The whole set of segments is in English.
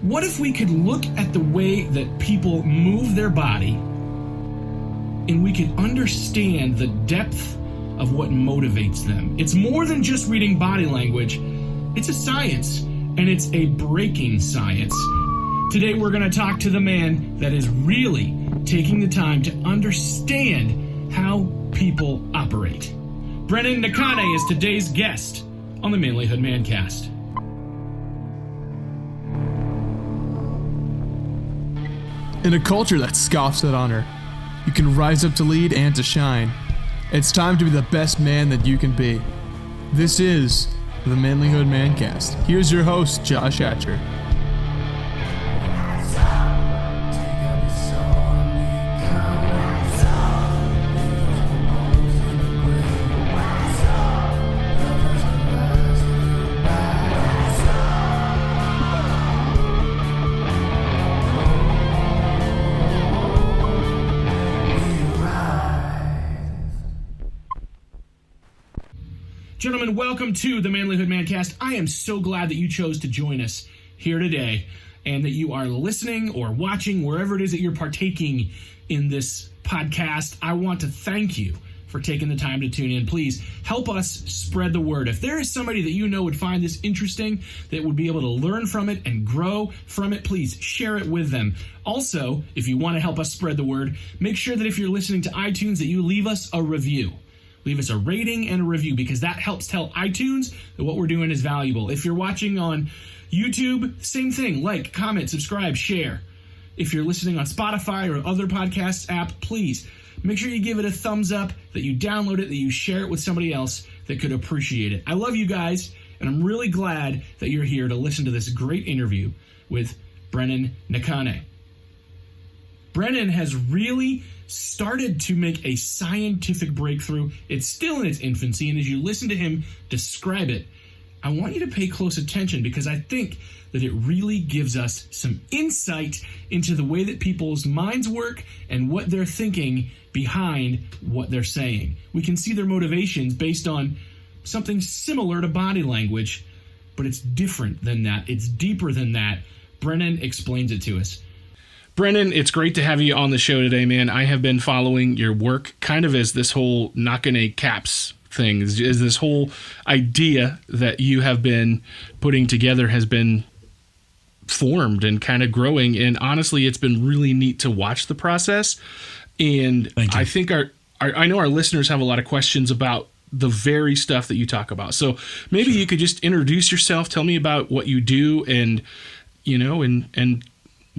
What if we could look at the way that people move their body and we could understand the depth of what motivates them? It's more than just reading body language. It's a science, and it's a breaking science. Today we're going to talk to the man that is really taking the time to understand how people operate. Brennen Nakane is today's guest on the Manlihood Mancast. In a culture that scoffs at honor, you can rise up to lead and to shine. It's time to be the best man that you can be. This is the Manlihood Mancast. Here's your host, Josh Hatcher. Gentlemen, welcome to the Manlihood Mancast. I am so glad that you chose to join us here today and that you are listening or watching wherever it is that you're partaking in this podcast. I want to thank you for taking the time to tune in. Please help us spread the word. If there is somebody that you know would find this interesting, that would be able to learn from it and grow from it, please share it with them. Also, if you want to help us spread the word, make sure that if you're listening to iTunes that you leave us a review. Leave us a rating and a review because that helps tell iTunes that what we're doing is valuable. If you're watching on YouTube, same thing. Like, comment, subscribe, share. If you're listening on Spotify or other podcasts app, please make sure you give it a thumbs up, that you download it, that you share it with somebody else that could appreciate it. I love you guys, and I'm really glad that you're here to listen to this great interview with Brennen Nakane. Brennen has really started to make a scientific breakthrough. It's still in its infancy, and as you listen to him describe it, I want you to pay close attention because I think that it really gives us some insight into the way that people's minds work and what they're thinking behind what they're saying. We can see their motivations based on something similar to body language, but it's different than that. It's deeper than that. Brennen explains it to us. Brennen, it's great to have you on the show today, man. I have been following your work kind of as this whole Nakane caps thing, is this whole idea that you have been putting together has been formed and kind of growing. And honestly, it's been really neat to watch the process. And I think I know our listeners have a lot of questions about the very stuff that you talk about. So maybe you could just introduce yourself, tell me about what you do, and, you know, and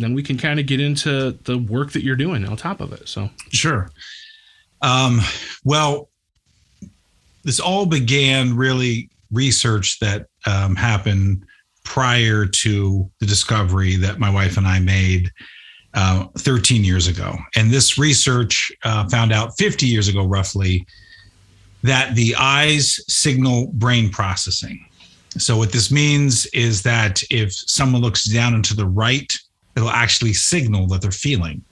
then we can kind of get into the work that you're doing on top of it. So sure. Well, this all began really research that happened prior to the discovery that my wife and I made 13 years ago. And this research found out 50 years ago, roughly, that the eyes signal brain processing. So what this means is that if someone looks down and to the right, it'll actually signal that they're feeling.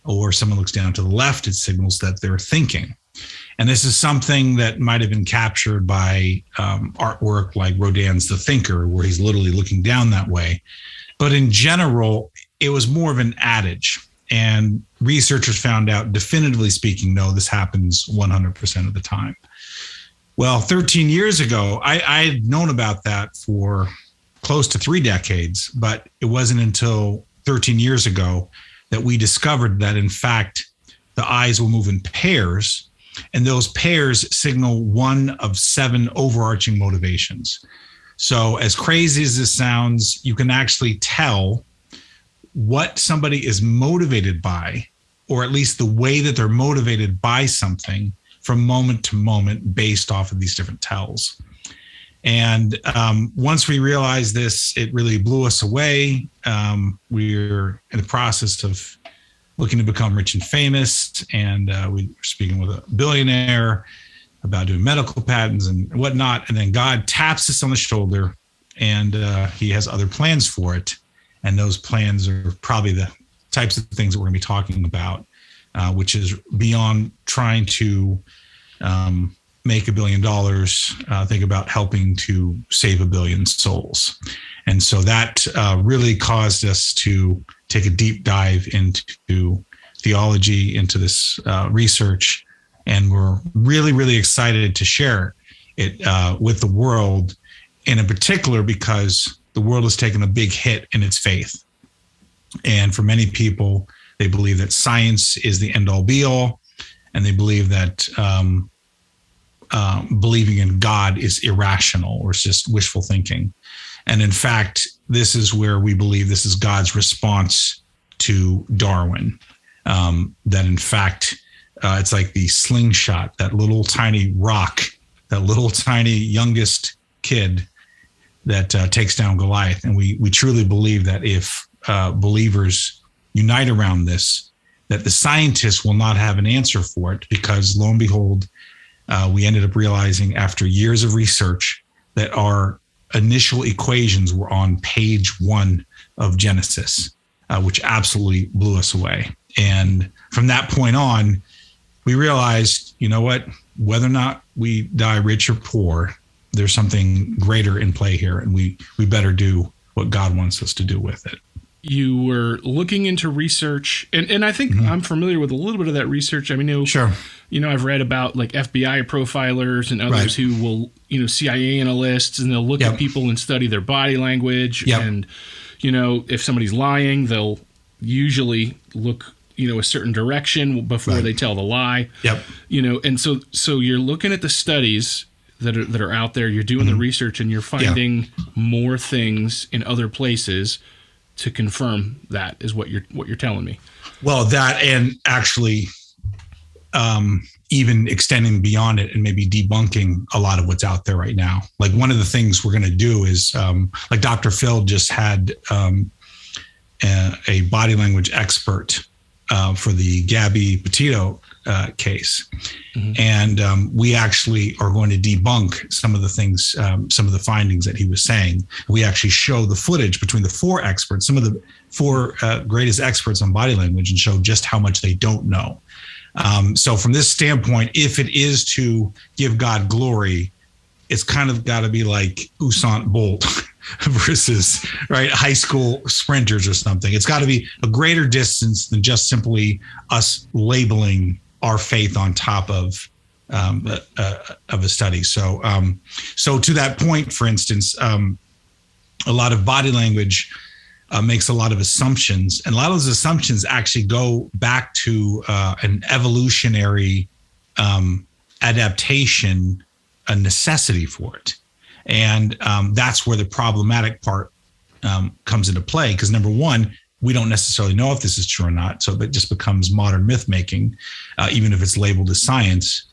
Or someone looks down to the left, it signals that they're thinking. And this is something that might have been captured by artwork like Rodin's The Thinker, where he's literally looking down that way. But in general, it was more of an adage. And researchers found out, definitively speaking, no, this happens 100% of the time. Well, 13 years ago, I had known about that for close to 3 decades, but it wasn't until 13 years ago that we discovered that, in fact, the eyes will move in pairs, and those pairs signal one of 7 overarching motivations. So as crazy as this sounds, you can actually tell what somebody is motivated by, or at least the way that they're motivated by something from moment to moment based off of these different tells. And once we realized this, it really blew us away. We're in the process of looking to become rich and famous. And we were speaking with a billionaire about doing medical patents and whatnot. And then God taps us on the shoulder, and he has other plans for it. And those plans are probably the types of things that we're going to be talking about, which is beyond trying to make $1 billion, think about helping to save 1 billion souls. And so that really caused us to take a deep dive into theology, into this research. And we're really, really excited to share it with the world, and in particular because the world has taken a big hit in its faith. And for many people, they believe that science is the end all be all, and they believe that believing in God is irrational or it's just wishful thinking. And in fact, this is where we believe this is God's response to Darwin. That in fact, it's like the slingshot, that little tiny rock, that little tiny youngest kid that takes down Goliath. And we truly believe that if believers unite around this, that the scientists will not have an answer for it, because lo and behold, we ended up realizing after years of research that our initial equations were on page 1 of Genesis, which absolutely blew us away. And from that point on, we realized, you know what, whether or not we die rich or poor, there's something greater in play here, and we better do what God wants us to do with it. You were looking into research, and I think I'm familiar with a little bit of that research. I mean, Sure. I've read about like FBI profilers and others who will, CIA analysts, and they'll look at people and study their body language. And, if somebody's lying, they'll usually look, a certain direction before they tell the lie. And so you're looking at the studies that are out there, you're doing the research, and you're finding more things in other places to confirm that is what you're telling me. Well, that, and actually even extending beyond it and maybe debunking a lot of what's out there right now. Like one of the things we're going to do is like Dr. Phil just had a body language expert for the Gabby Petito case. And we actually are going to debunk some of the things, some of the findings that he was saying. We actually show the footage between the 4 experts, some of the 4 greatest experts on body language, and show just how much they don't know. So from this standpoint, if it is to give God glory, it's kind of got to be like Usain Bolt versus high school sprinters or something. It's got to be a greater distance than just simply us labeling our faith on top of a study. So to that point, for instance, a lot of body language makes a lot of assumptions, and a lot of those assumptions actually go back to an evolutionary adaptation, a necessity for it. And that's where the problematic part comes into play, because number one, we don't necessarily know if this is true or not. So that just becomes modern myth making, even if it's labeled as science.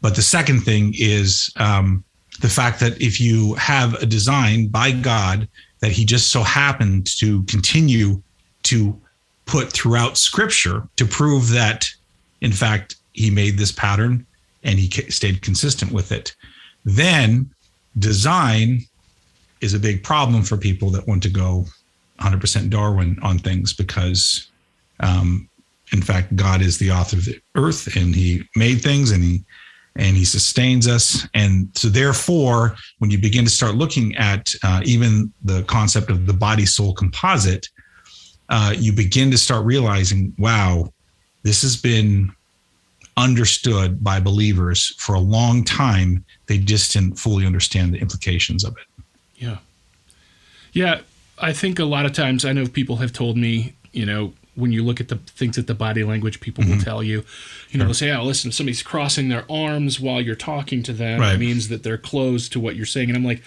But the second thing is the fact that if you have a design by God that he just so happened to continue to put throughout Scripture to prove that, in fact, he made this pattern and he stayed consistent with it, then design is a big problem for people that want to go 100% Darwin on things, because in fact, God is the author of the earth, and he made things, and he sustains us. And so therefore, when you begin to start looking at even the concept of the body soul composite, you begin to start realizing, wow, this has been understood by believers for a long time. They just didn't fully understand the implications of it. Yeah. I think a lot of times, I know people have told me, when you look at the things that the body language people will tell you, they'll say, oh, listen, if somebody's crossing their arms while you're talking to them, it means that they're closed to what you're saying. And I'm like,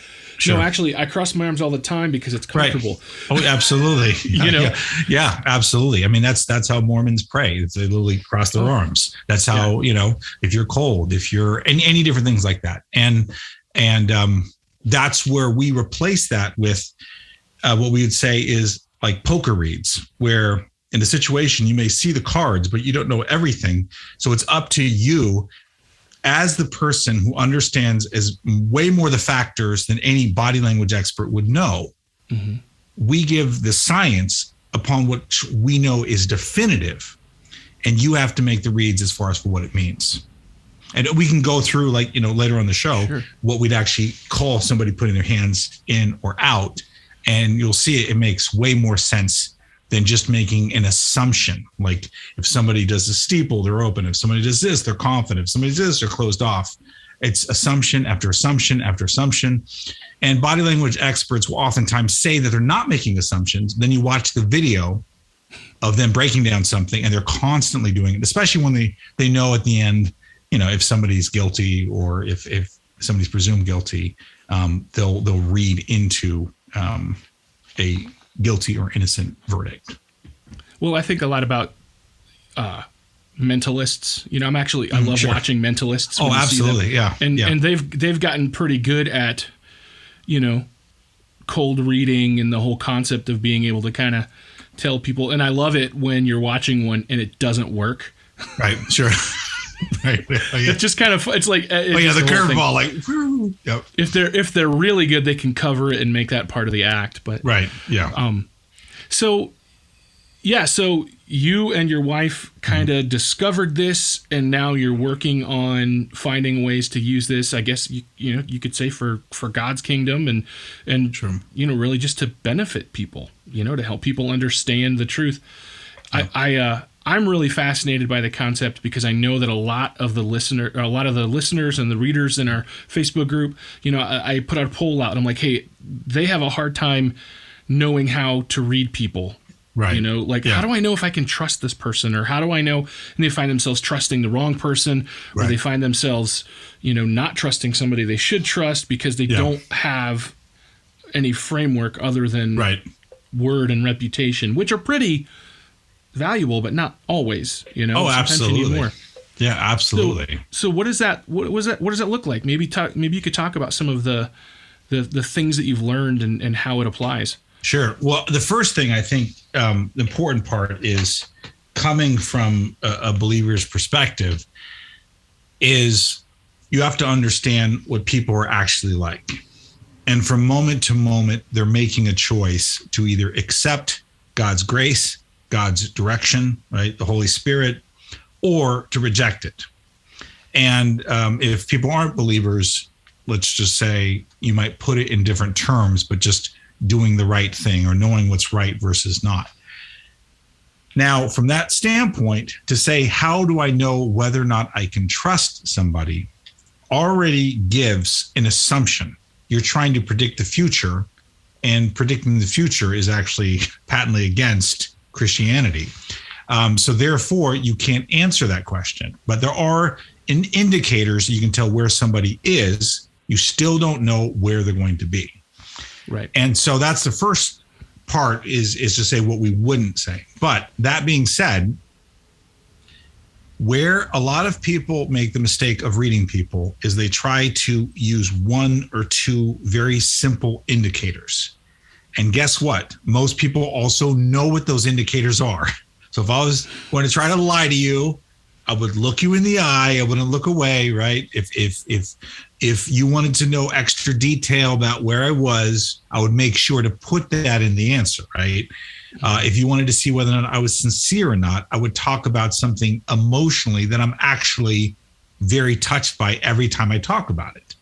no, actually, I cross my arms all the time because it's comfortable. Oh, absolutely. Yeah, absolutely. I mean, that's how Mormons pray. They literally cross their arms. That's how, if you're cold, if you're any different things like that. And that's where we replace that with what we would say is like poker reads, where in the situation you may see the cards, but you don't know everything. So it's up to you as the person who understands as way more the factors than any body language expert would know. We give the science upon what we know is definitive, and you have to make the reads as far as for what it means. And we can go through, like, later on the show, what we'd actually call somebody putting their hands in or out. And you'll see it makes way more sense than just making an assumption. Like if somebody does a steeple, they're open. If somebody does this, they're confident. If somebody does this, they're closed off. It's assumption after assumption after assumption. And body language experts will oftentimes say that they're not making assumptions. Then you watch the video of them breaking down something and they're constantly doing it, especially when they know at the end, if somebody's guilty or if somebody's presumed guilty, they'll read into a guilty or innocent verdict. Well, I think a lot about mentalists. I love watching mentalists. Oh, absolutely, yeah. And they've gotten pretty good at, cold reading and the whole concept of being able to kind of tell people. And I love it when you're watching one and it doesn't work. Right. Sure. Right. Oh, yeah. It's just kind of, it's like, the curveball, like, whoo, yep. If they're really good, they can cover it and make that part of the act. But right. Yeah. So you and your wife kind of discovered this, and now you're working on finding ways to use this, I guess you could say for God's kingdom and True. Really just to benefit people, to help people understand the truth. Yeah. I'm really fascinated by the concept because I know that a lot of the listeners and the readers in our Facebook group, I put out a poll out and I'm like, hey, they have a hard time knowing how to read people. Right. How do I know if I can trust this person, or how do I know? And they find themselves trusting the wrong person, or they find themselves, not trusting somebody they should trust because they don't have any framework other than word and reputation, which are pretty valuable, but not always, Oh, absolutely. You need more. Yeah, absolutely. So what does that look like? Maybe you could talk about some of the things that you've learned and how it applies. Sure. Well, the first thing I think the important part is coming from a believer's perspective is you have to understand what people are actually like. And from moment to moment, they're making a choice to either accept God's grace, God's direction, right, the Holy Spirit, or to reject it. And if people aren't believers, let's just say you might put it in different terms, but just doing the right thing or knowing what's right versus not. Now, from that standpoint, to say, how do I know whether or not I can trust somebody already gives an assumption. You're trying to predict the future, and predicting the future is actually patently against Christianity. So therefore, you can't answer that question. But there are indicators you can tell where somebody is. You still don't know where they're going to be. Right. And so that's the first part is to say what we wouldn't say. But that being said, where a lot of people make the mistake of reading people is they try to use one or two very simple indicators. And guess what? Most people also know what those indicators are. So if I was going to try to lie to you, I would look you in the eye. I wouldn't look away, right? If you wanted to know extra detail about where I was, I would make sure to put that in the answer, right? If you wanted to see whether or not I was sincere or not, I would talk about something emotionally that I'm actually very touched by every time I talk about it.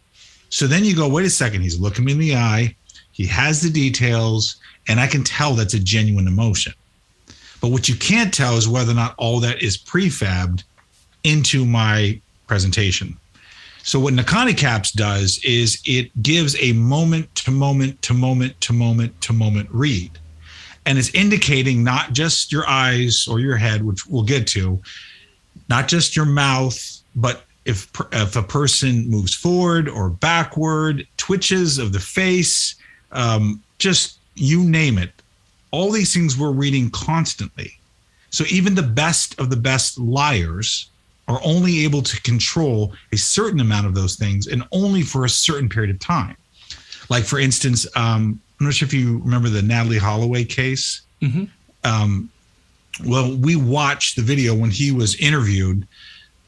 So then you go, wait a second, he's looking me in the eye, he has the details, and I can tell that's a genuine emotion. But what you can't tell is whether or not all that is prefabbed into my presentation. So what Nakane Caps does is it gives a moment to moment to moment to moment to moment read. And it's indicating not just your eyes or your head, which we'll get to, not just your mouth, but if a person moves forward or backward, twitches of the face, just you name it. All these things we're reading constantly. So even the best of the best liars are only able to control a certain amount of those things, and only for a certain period of time. Like, for instance, I'm not sure if you remember the Natalie Holloway case. Mm-hmm. Well, we watched the video when he was interviewed,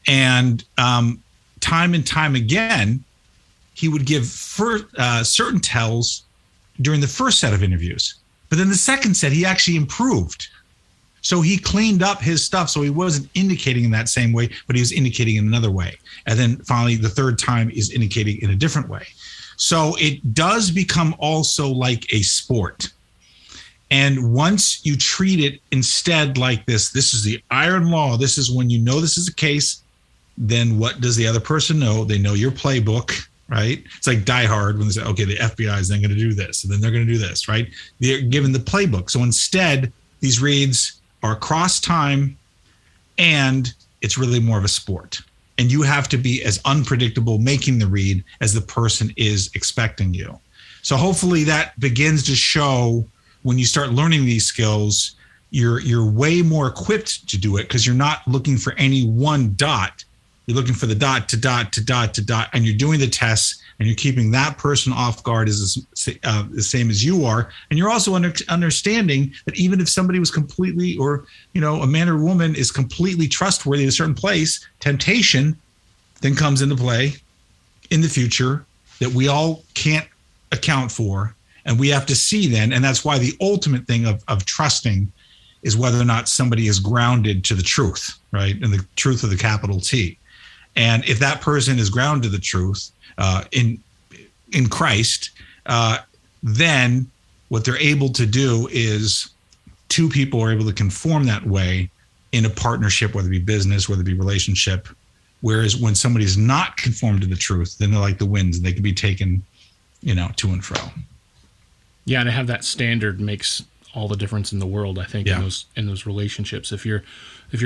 and time and time again, he would give certain tells during the first set of interviews. But then the second set, he actually improved. So he cleaned up his stuff. So he wasn't indicating in that same way, but he was indicating in another way. And then finally, the third time is indicating in a different way. So it does become also like a sport. And once you treat it instead like this is the iron law. This is when you know this is the case. Then what does the other person know? They know your playbook, right? It's like Die Hard when they say, okay, the FBI is then going to do this, and then they're going to do this, right? They're given the playbook. So instead, these reads are across time, and it's really more of a sport. And you have to be as unpredictable making the read as the person is expecting you. So hopefully that begins to show when you start learning these skills, you're way more equipped to do it because you're not looking for any one dot. You're looking for the dot to dot to dot to dot, and you're doing the tests, and you're keeping that person off guard as the same as you are. And you're also understanding that even if somebody was completely, or a man or woman is completely trustworthy in a certain place, temptation then comes into play in the future that we all can't account for, and we have to see then. And that's why the ultimate thing of trusting is whether or not somebody is grounded to the truth, right? And the truth of the capital T. And if that person is grounded to the truth in Christ, then what they're able to do is two people are able to conform that way in a partnership, whether it be business, whether it be relationship. Whereas when somebody's not conformed to the truth, then they're like the winds. They can be taken, to and fro. Yeah, and to have that standard makes all the difference in the world, I think, Yeah. in those relationships. If you're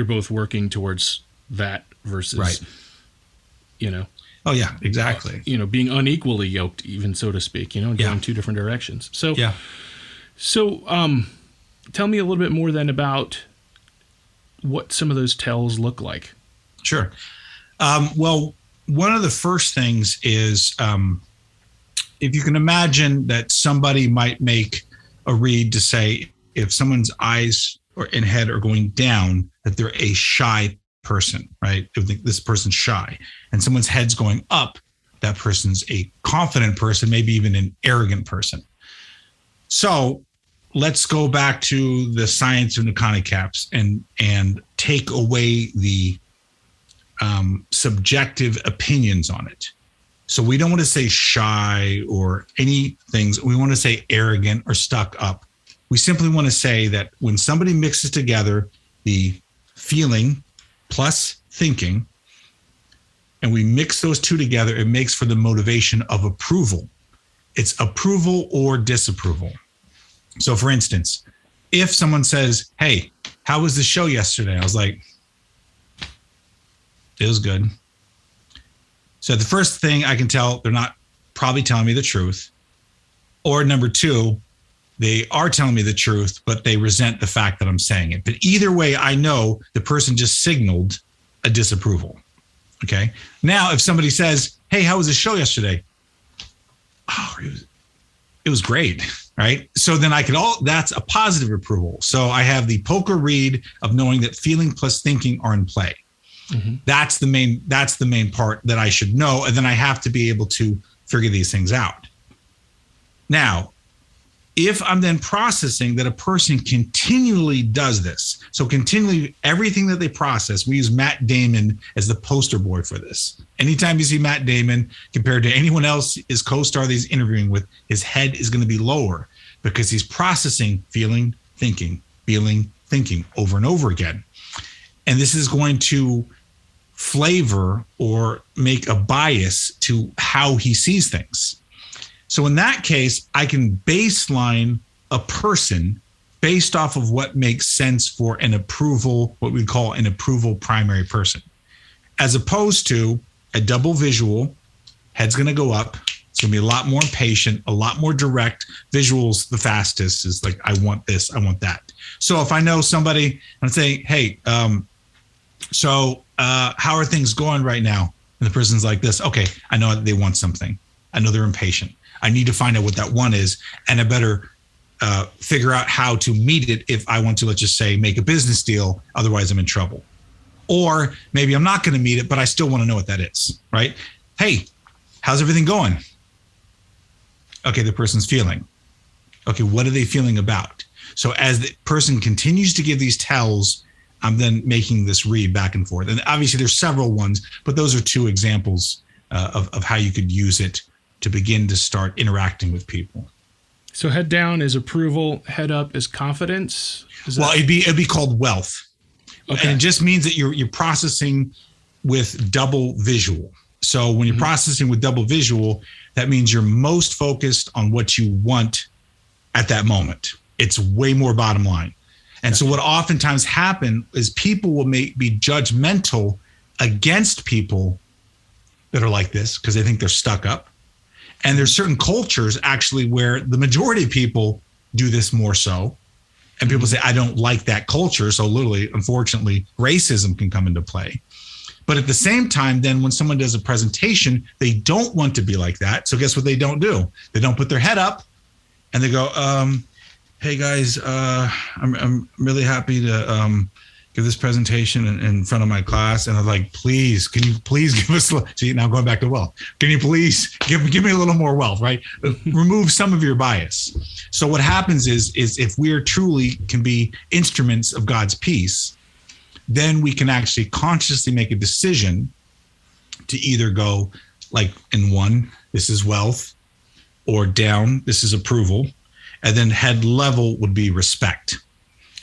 both working towards that versus Right. Oh yeah, exactly. Being unequally yoked, even so to speak, going two different directions. So, Yeah. So, tell me a little bit more then about what some of those tells look like. Sure. Well, one of the first things is if you can imagine that somebody might make a read to say if someone's eyes and head are going down, that they're a shy person, right? If this person's shy, and someone's head's going up, that person's a confident person, maybe even an arrogant person. So let's go back to the science of Nakane caps and take away the subjective opinions on it. So we don't want to say shy or any things. We want to say arrogant or stuck up. We simply want to say that when somebody mixes together the feeling plus thinking, and we mix those two together, it makes for the motivation of approval. It's approval or disapproval. So for instance, if someone says, hey, how was the show yesterday? I was like, it was good. So the first thing I can tell, they're not probably telling me the truth. Or number two, they are telling me the truth, but they resent the fact that I'm saying it. But either way, I know the person just signaled a disapproval. Okay. Now, if somebody says, hey, how was the show yesterday? Oh, it was great. Right. So then that's a positive approval. So I have the poker read of knowing that feeling plus thinking are in play. Mm-hmm. That's the main part that I should know. And then I have to be able to figure these things out. Now, if I'm then processing that a person continually does this, so continually everything that they process, we use Matt Damon as the poster boy for this. Anytime you see Matt Damon compared to anyone else, his co-star that he's interviewing with, his head is going to be lower because he's processing feeling, thinking over and over again. And this is going to flavor or make a bias to how he sees things. So in that case, I can baseline a person based off of what makes sense for an approval, what we call an approval primary person, as opposed to a double visual. Head's going to go up. It's going to be a lot more impatient, a lot more direct. Visuals, the fastest is like, I want this, I want that. So if I know somebody, I'm saying, hey, so how are things going right now? And the person's like this. Okay, I know they want something. I know they're impatient. I need to find out what that one is, and I better figure out how to meet it if I want to, let's just say, make a business deal. Otherwise, I'm in trouble. Or maybe I'm not going to meet it, but I still want to know what that is, right? Hey, how's everything going? Okay, the person's feeling. Okay, what are they feeling about? So as the person continues to give these tells, I'm then making this read back and forth. And obviously there's several ones, but those are two examples of how you could use it to begin to start interacting with people. So head down is approval, head up is confidence. Well, it'd be called wealth. Okay. And it just means that you're processing with double visual. So when you're processing with double visual, that means you're most focused on what you want at that moment. It's way more bottom line. And so what oftentimes happen is people will be judgmental against people that are like this because they think they're stuck up. And there's certain cultures actually where the majority of people do this more so. And people say, I don't like that culture. So literally, unfortunately, racism can come into play. But at the same time, then when someone does a presentation, they don't want to be like that. So guess what they don't do? They don't put their head up and they go, hey guys, I'm really happy to give this presentation in front of my class. And I'm like, please, can you please give us, see, now going back to wealth, can you please give me a little more wealth, right? Remove some of your bias. So what happens is if we are truly can be instruments of God's peace, then we can actually consciously make a decision to either go like in one, this is wealth, or down, this is approval. And then head level would be respect.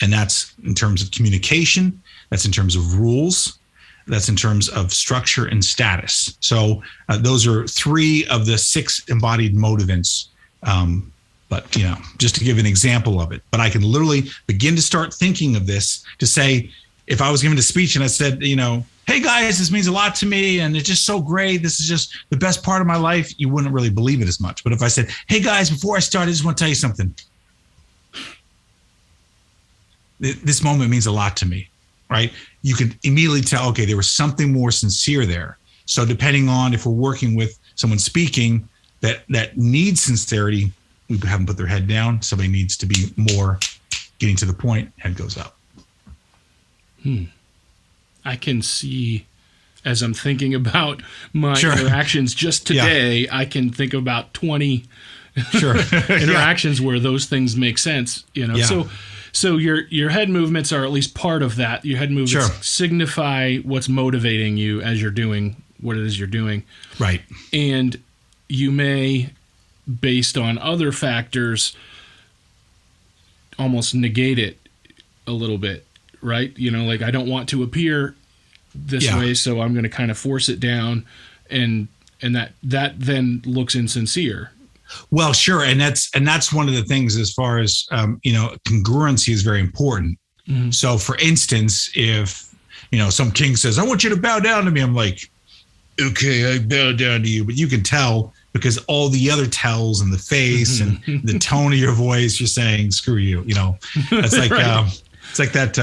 And that's in terms of communication. That's in terms of rules. That's in terms of structure and status. So those are 3 of the 6 embodied motivants. But, just to give an example of it. But I can literally begin to start thinking of this to say, if I was giving a speech and I said, hey guys, this means a lot to me and it's just so great. This is just the best part of my life. You wouldn't really believe it as much. But if I said, hey guys, before I start, I just want to tell you something. This moment means a lot to me, right? You can immediately tell, okay, there was something more sincere there. So depending on if we're working with someone speaking that needs sincerity, we have them put their head down. Somebody needs to be more getting to the point, head goes up. I can see, as I'm thinking about my Sure. interactions just today, I can think about 20 interactions where those things make sense. So your head movements are at least part of that. Your head movements signify what's motivating you as you're doing what it is you're doing. Right. And you may, based on other factors, almost negate it a little bit, right? Like I don't want to appear this way, so I'm going to kind of force it down, and that then looks insincere. Well, sure, and that's one of the things as far as congruency is very important. Mm-hmm. So, for instance, if some king says, "I want you to bow down to me," I'm like, "Okay, I bow down to you," but you can tell because all the other tells in the face and the tone of your voice, you're saying, "Screw you," That's like. Right. It's like that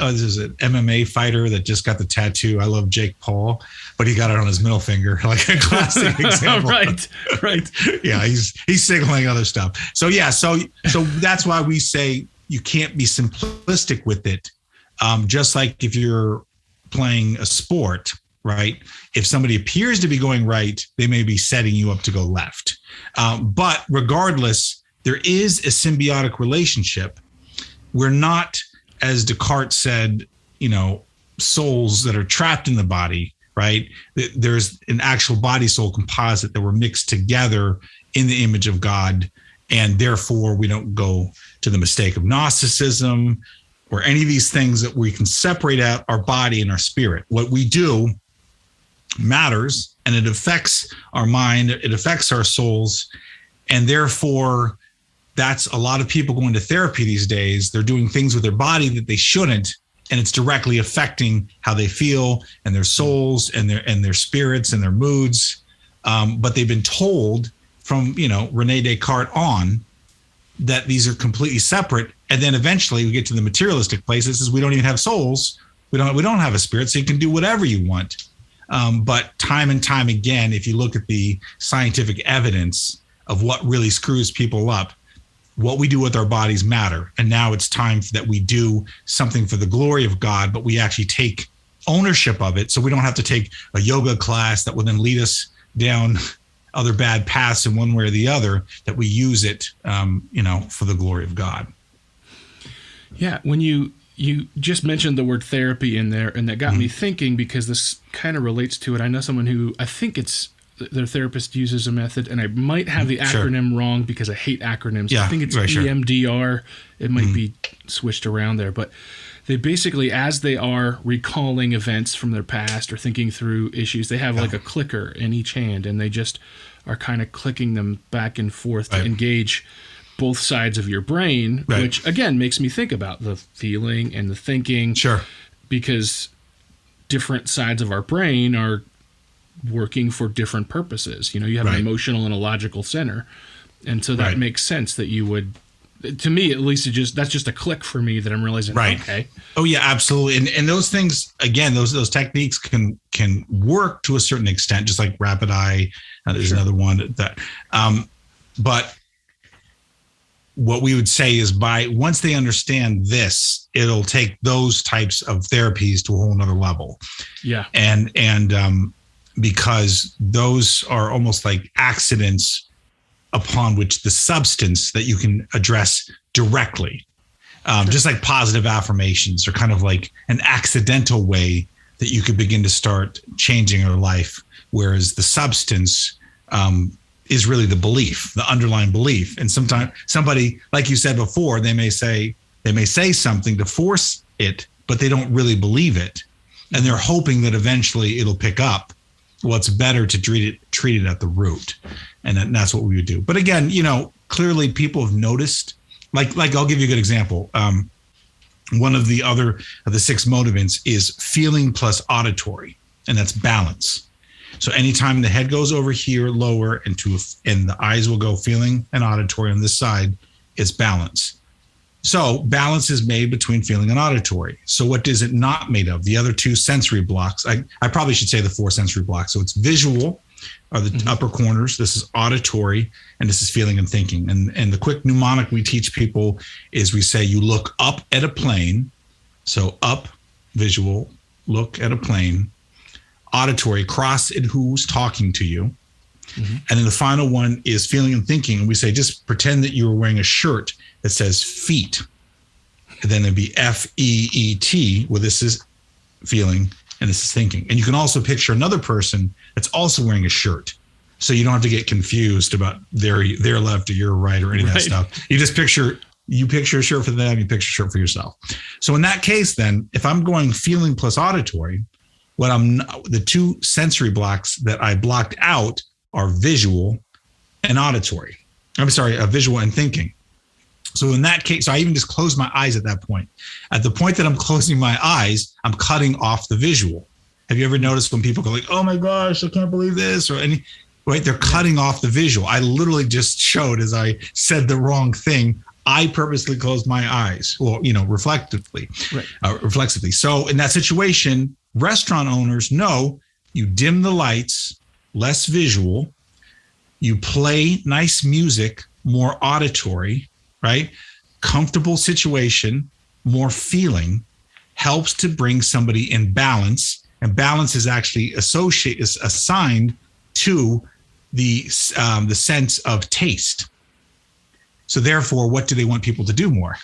is it MMA fighter that just got the tattoo. I love Jake Paul, but he got it on his middle finger, like a classic example. Right. Yeah, he's signaling other stuff. So so that's why we say you can't be simplistic with it. Just like if you're playing a sport, right? If somebody appears to be going right, they may be setting you up to go left. But regardless, there is a symbiotic relationship. We're not, as Descartes said, souls that are trapped in the body, right? There's an actual body soul composite that were mixed together in the image of God. And therefore, we don't go to the mistake of Gnosticism or any of these things that we can separate out our body and our spirit. What we do matters, and it affects our mind, it affects our souls, and therefore, that's a lot of people going to therapy these days. They're doing things with their body that they shouldn't, and it's directly affecting how they feel and their souls and their spirits and their moods. But they've been told from Rene Descartes on that these are completely separate. And then eventually we get to the materialistic place that says we don't even have souls. We don't have a spirit, so you can do whatever you want. But time and time again, if you look at the scientific evidence of what really screws people up, what we do with our bodies matter. And now it's time that we do something for the glory of God, but we actually take ownership of it. So we don't have to take a yoga class that will then lead us down other bad paths in one way or the other, that we use it, for the glory of God. Yeah. When you just mentioned the word therapy in there, and that got me thinking, because this kind of relates to it. I know someone who, I think it's their therapist uses a method, and I might have the acronym wrong because I hate acronyms. I think it's EMDR. It might be switched around there, but they basically, as they are recalling events from their past or thinking through issues, they have like a clicker in each hand, and they just are kind of clicking them back and forth to engage both sides of your brain, which again makes me think about the feeling and the thinking. Sure. Because different sides of our brain are working for different purposes. You have an emotional and a logical center. And so that makes sense that you would, to me, at least that's just a click for me that I'm realizing, okay. Oh yeah, absolutely. And those things, again, those techniques can work to a certain extent, just like rapid eye. There's another one that, but what we would say is once they understand this, it'll take those types of therapies to a whole nother level. Yeah. And because those are almost like accidents upon which the substance that you can address directly, just like positive affirmations are kind of like an accidental way that you could begin to start changing your life. Whereas the substance, is really the belief, the underlying belief. And sometimes somebody, like you said before, they may say something to force it, but they don't really believe it. And they're hoping that eventually it'll pick up. Well, it's better to treat it at the root. And that's what we would do. But again, clearly people have noticed, like I'll give you a good example. One of the 6 motivants is feeling plus auditory, and that's balance. So anytime the head goes over here lower and the eyes will go feeling and auditory on this side, it's balance. So balance is made between feeling and auditory. So what is it not made of? The other 2 sensory blocks. I probably should say the 4 sensory blocks. So it's visual are the upper corners. This is auditory, and this is feeling and thinking. And the quick mnemonic we teach people is we say you look up at a plane. So up, visual, look at a plane. Auditory, cross in who's talking to you. And then the final one is feeling and thinking. And we say, just pretend that you were wearing a shirt that says feet. And then it'd be FEET, where this is feeling and this is thinking. And you can also picture another person that's also wearing a shirt. So you don't have to get confused about their left or your right or any of that stuff. You just picture a shirt for them, you picture a shirt for yourself. So in that case, then, if I'm going feeling plus auditory, the 2 sensory blocks that I blocked out are visual and auditory. Visual and thinking. So in that case, I even just close my eyes at that point. At the point that I'm closing my eyes, I'm cutting off the visual. Have you ever noticed when people go like, "Oh my gosh, I can't believe this," they're cutting off the visual. I literally just showed, as I said the wrong thing, I purposely closed my eyes. Well, reflexively. So in that situation, restaurant owners know you dim the lights, less visual, you play nice music, more auditory, right? Comfortable situation, more feeling, helps to bring somebody in balance. And balance is actually assigned to the sense of taste. So therefore, what do they want people to do more?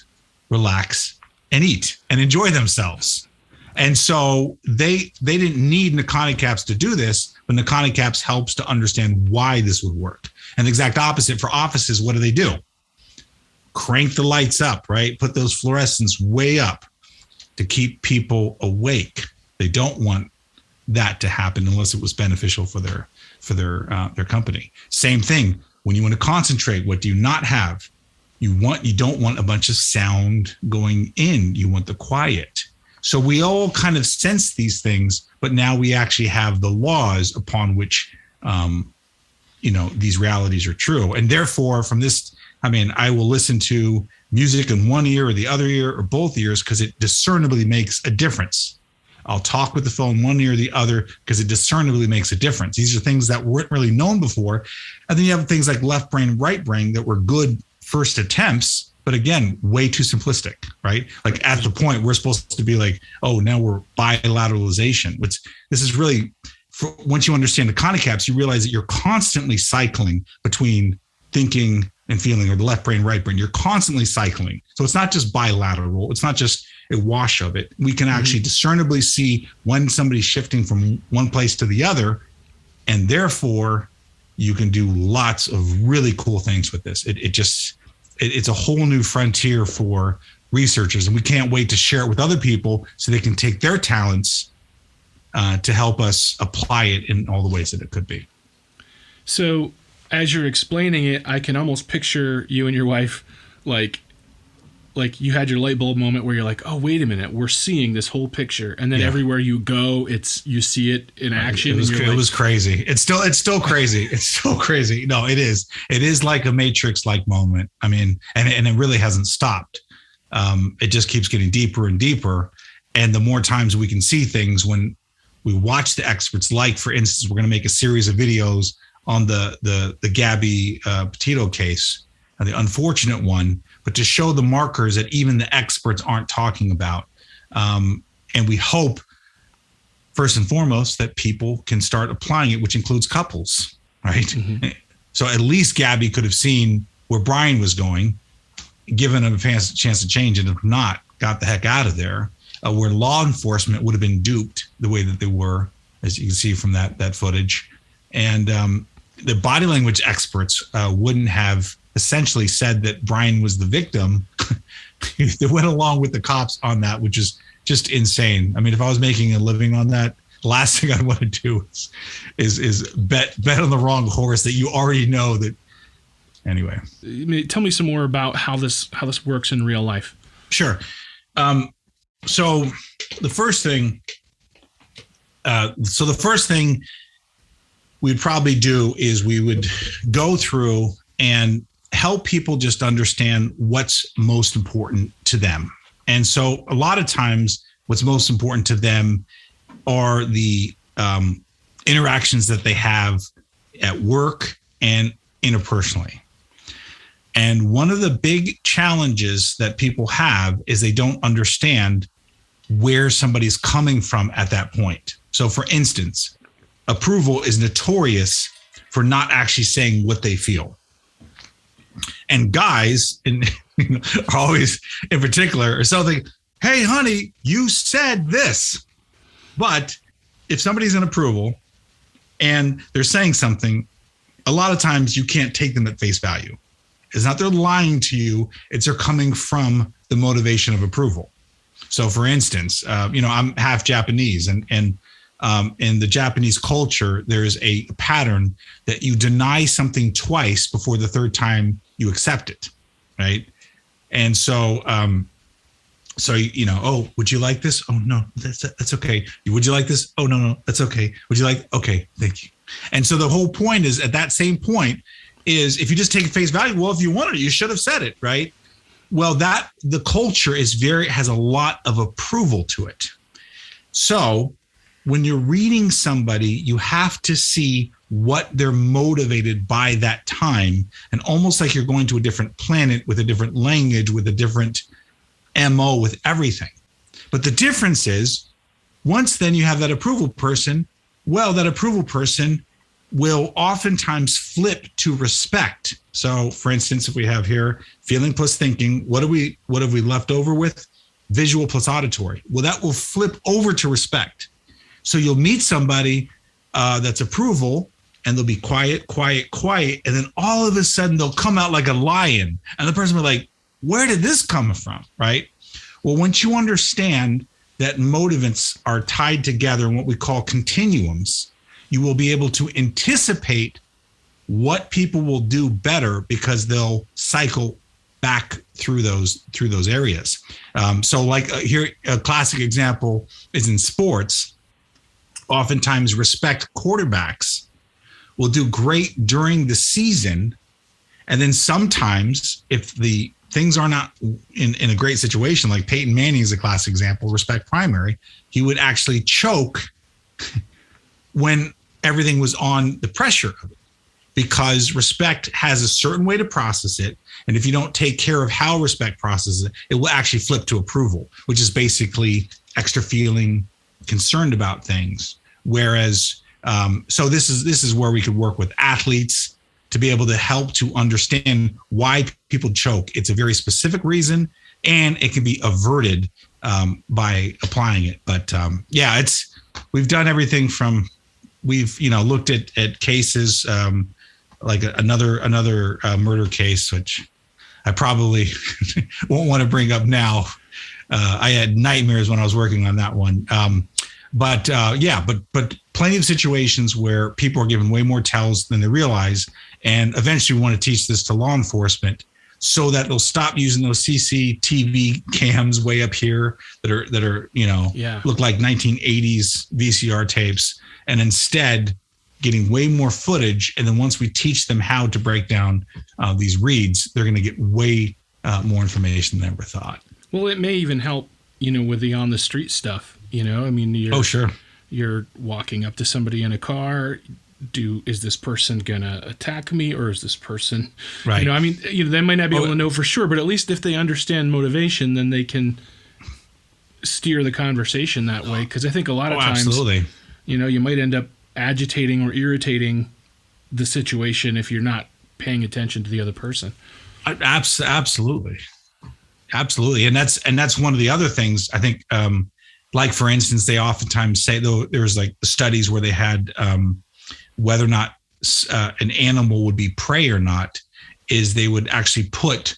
Relax and eat and enjoy themselves. And so they didn't need Nakane caps to do this, but Nakane caps helps to understand why this would work. And the exact opposite for offices, what do? Crank the lights up, right? Put those fluorescents way up to keep people awake. They don't want that to happen unless it was beneficial for their company. Same thing. When you want to concentrate, what do you not have? You don't want a bunch of sound going in. You want the quiet. So we all kind of sense these things, but now we actually have the laws upon which, these realities are true. And therefore, from this, I will listen to music in one ear or the other ear or both ears because it discernibly makes a difference. I'll talk with the phone one ear or the other because it discernibly makes a difference. These are things that weren't really known before. And then you have things like left brain, right brain that were good first attempts, but again, way too simplistic, right? Like at the point we're supposed to be like, oh, now we're bilateralization, which this is really, once you understand the Nakane caps, you realize that you're constantly cycling between thinking and feeling, or the left brain, right brain. You're constantly cycling. So it's not just bilateral. It's not just a wash of it. We can actually discernibly see when somebody's shifting from one place to the other And therefore, you can do lots of really cool things with this. It's a whole new frontier for researchers, and we can't wait to share it with other people so they can take their talents to help us apply it in all the ways that it could be. So as you're explaining it, I can almost picture you and your wife like you had your light bulb moment where you're like, oh, wait a minute, we're seeing this whole picture. And then everywhere you go, you see it in action. It was crazy. It's still crazy. It's still crazy. No, it is. It is like a Matrix-like moment. I mean, and it really hasn't stopped. It just keeps getting deeper and deeper. And the more times we can see things when we watch the experts, like, for instance, we're going to make a series of videos on the Gabby Petito case, the unfortunate one, but to show the markers that even the experts aren't talking about. And we hope, first and foremost, that people can start applying it, which includes couples, right? Mm-hmm. So at least Gabby could have seen where Brian was going, given him a chance to change it, and if not, got the heck out of there, where law enforcement would have been duped the way that they were, as you can see from that footage. And the body language experts wouldn't have essentially said that Brian was the victim. They went along with the cops on that, which is just insane. I mean, if I was making a living on that, the last thing I'd want to do is bet on the wrong horse that you already know that. Anyway, tell me some more about how this works in real life. Sure. So the first thing we'd probably do is we would go through and help people just understand what's most important to them. And so a lot of times what's most important to them are the interactions that they have at work and interpersonally. And one of the big challenges that people have is they don't understand where somebody's coming from at that point. So for instance, approval is notorious for not actually saying what they feel. And guys are always, in particular, are something, hey, honey, you said this. But if somebody's in approval and they're saying something, a lot of times you can't take them at face value. It's not they're lying to you, it's they're coming from the motivation of approval. So for instance, I'm half Japanese, and in the Japanese culture, there's a pattern that you deny something twice before the third time you accept it, right? And so, oh, would you like this? Oh, no, that's okay. Would you like this? Oh, no, that's okay. Would you like? Okay, thank you. And so the whole point is, at that same point, is if you just take it face value, well, if you wanted it, you should have said it, right? Well, the culture has a lot of approval to it. So when you're reading somebody, you have to see what they're motivated by that time, and almost like you're going to a different planet with a different language, with a different MO, with everything. But the difference is, once then you have that approval person, well, that approval person will oftentimes flip to respect. So for instance, if we have here feeling plus thinking, what have we left over with? Visual plus auditory. Well, that will flip over to respect. So you'll meet somebody that's approval, and they'll be quiet, quiet, quiet. And then all of a sudden they'll come out like a lion. And the person will be like, where did this come from? Right? Well, once you understand that motivants are tied together in what we call continuums, you will be able to anticipate what people will do better, because they'll cycle back through those areas. So like here, a classic example is in sports. Oftentimes respect quarterbacks will do great during the season. And then sometimes if the things are not in a great situation, like Peyton Manning is a classic example, respect primary, he would actually choke when everything was on the pressure of it, because respect has a certain way to process it. And if you don't take care of how respect processes it, it will actually flip to approval, which is basically extra feeling concerned about things. Whereas, so this is where we could work with athletes to be able to help to understand why people choke. It's a very specific reason, and it can be averted by applying it. But we've done everything from we've looked at cases like another murder case, which I probably won't want to bring up now. I had nightmares when I was working on that one. But plenty of situations where people are given way more tells than they realize, and eventually we want to teach this to law enforcement so that they'll stop using those CCTV cams way up here that are look like 1980s VCR tapes, and instead getting way more footage. And then once we teach them how to break down these reads, they're going to get way more information than ever thought. Well, it may even help, with the on the street stuff. Sure. You're walking up to somebody in a car. Is this person gonna attack me, or is this person, right? They might not be able to know for sure, but at least if they understand motivation, then they can steer the conversation that way. Because I think a lot of times, absolutely, you might end up agitating or irritating the situation if you're not paying attention to the other person. Absolutely. And that's one of the other things I think. Like, for instance, they oftentimes say, though, there's like studies where they had whether or not an animal would be prey or not, is they would actually put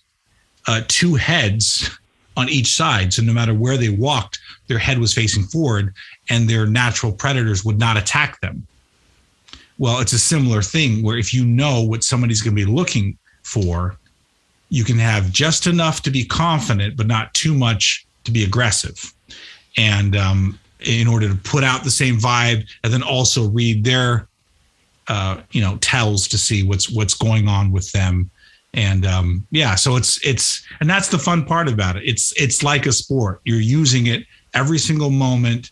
two heads on each side. So no matter where they walked, their head was facing forward and their natural predators would not attack them. Well, it's a similar thing where if you know what somebody's going to be looking for, you can have just enough to be confident, but not too much to be aggressive. And in order to put out the same vibe, and then also read their, tells to see what's going on with them. And so it's and that's the fun part about it. It's like a sport. You're using it every single moment,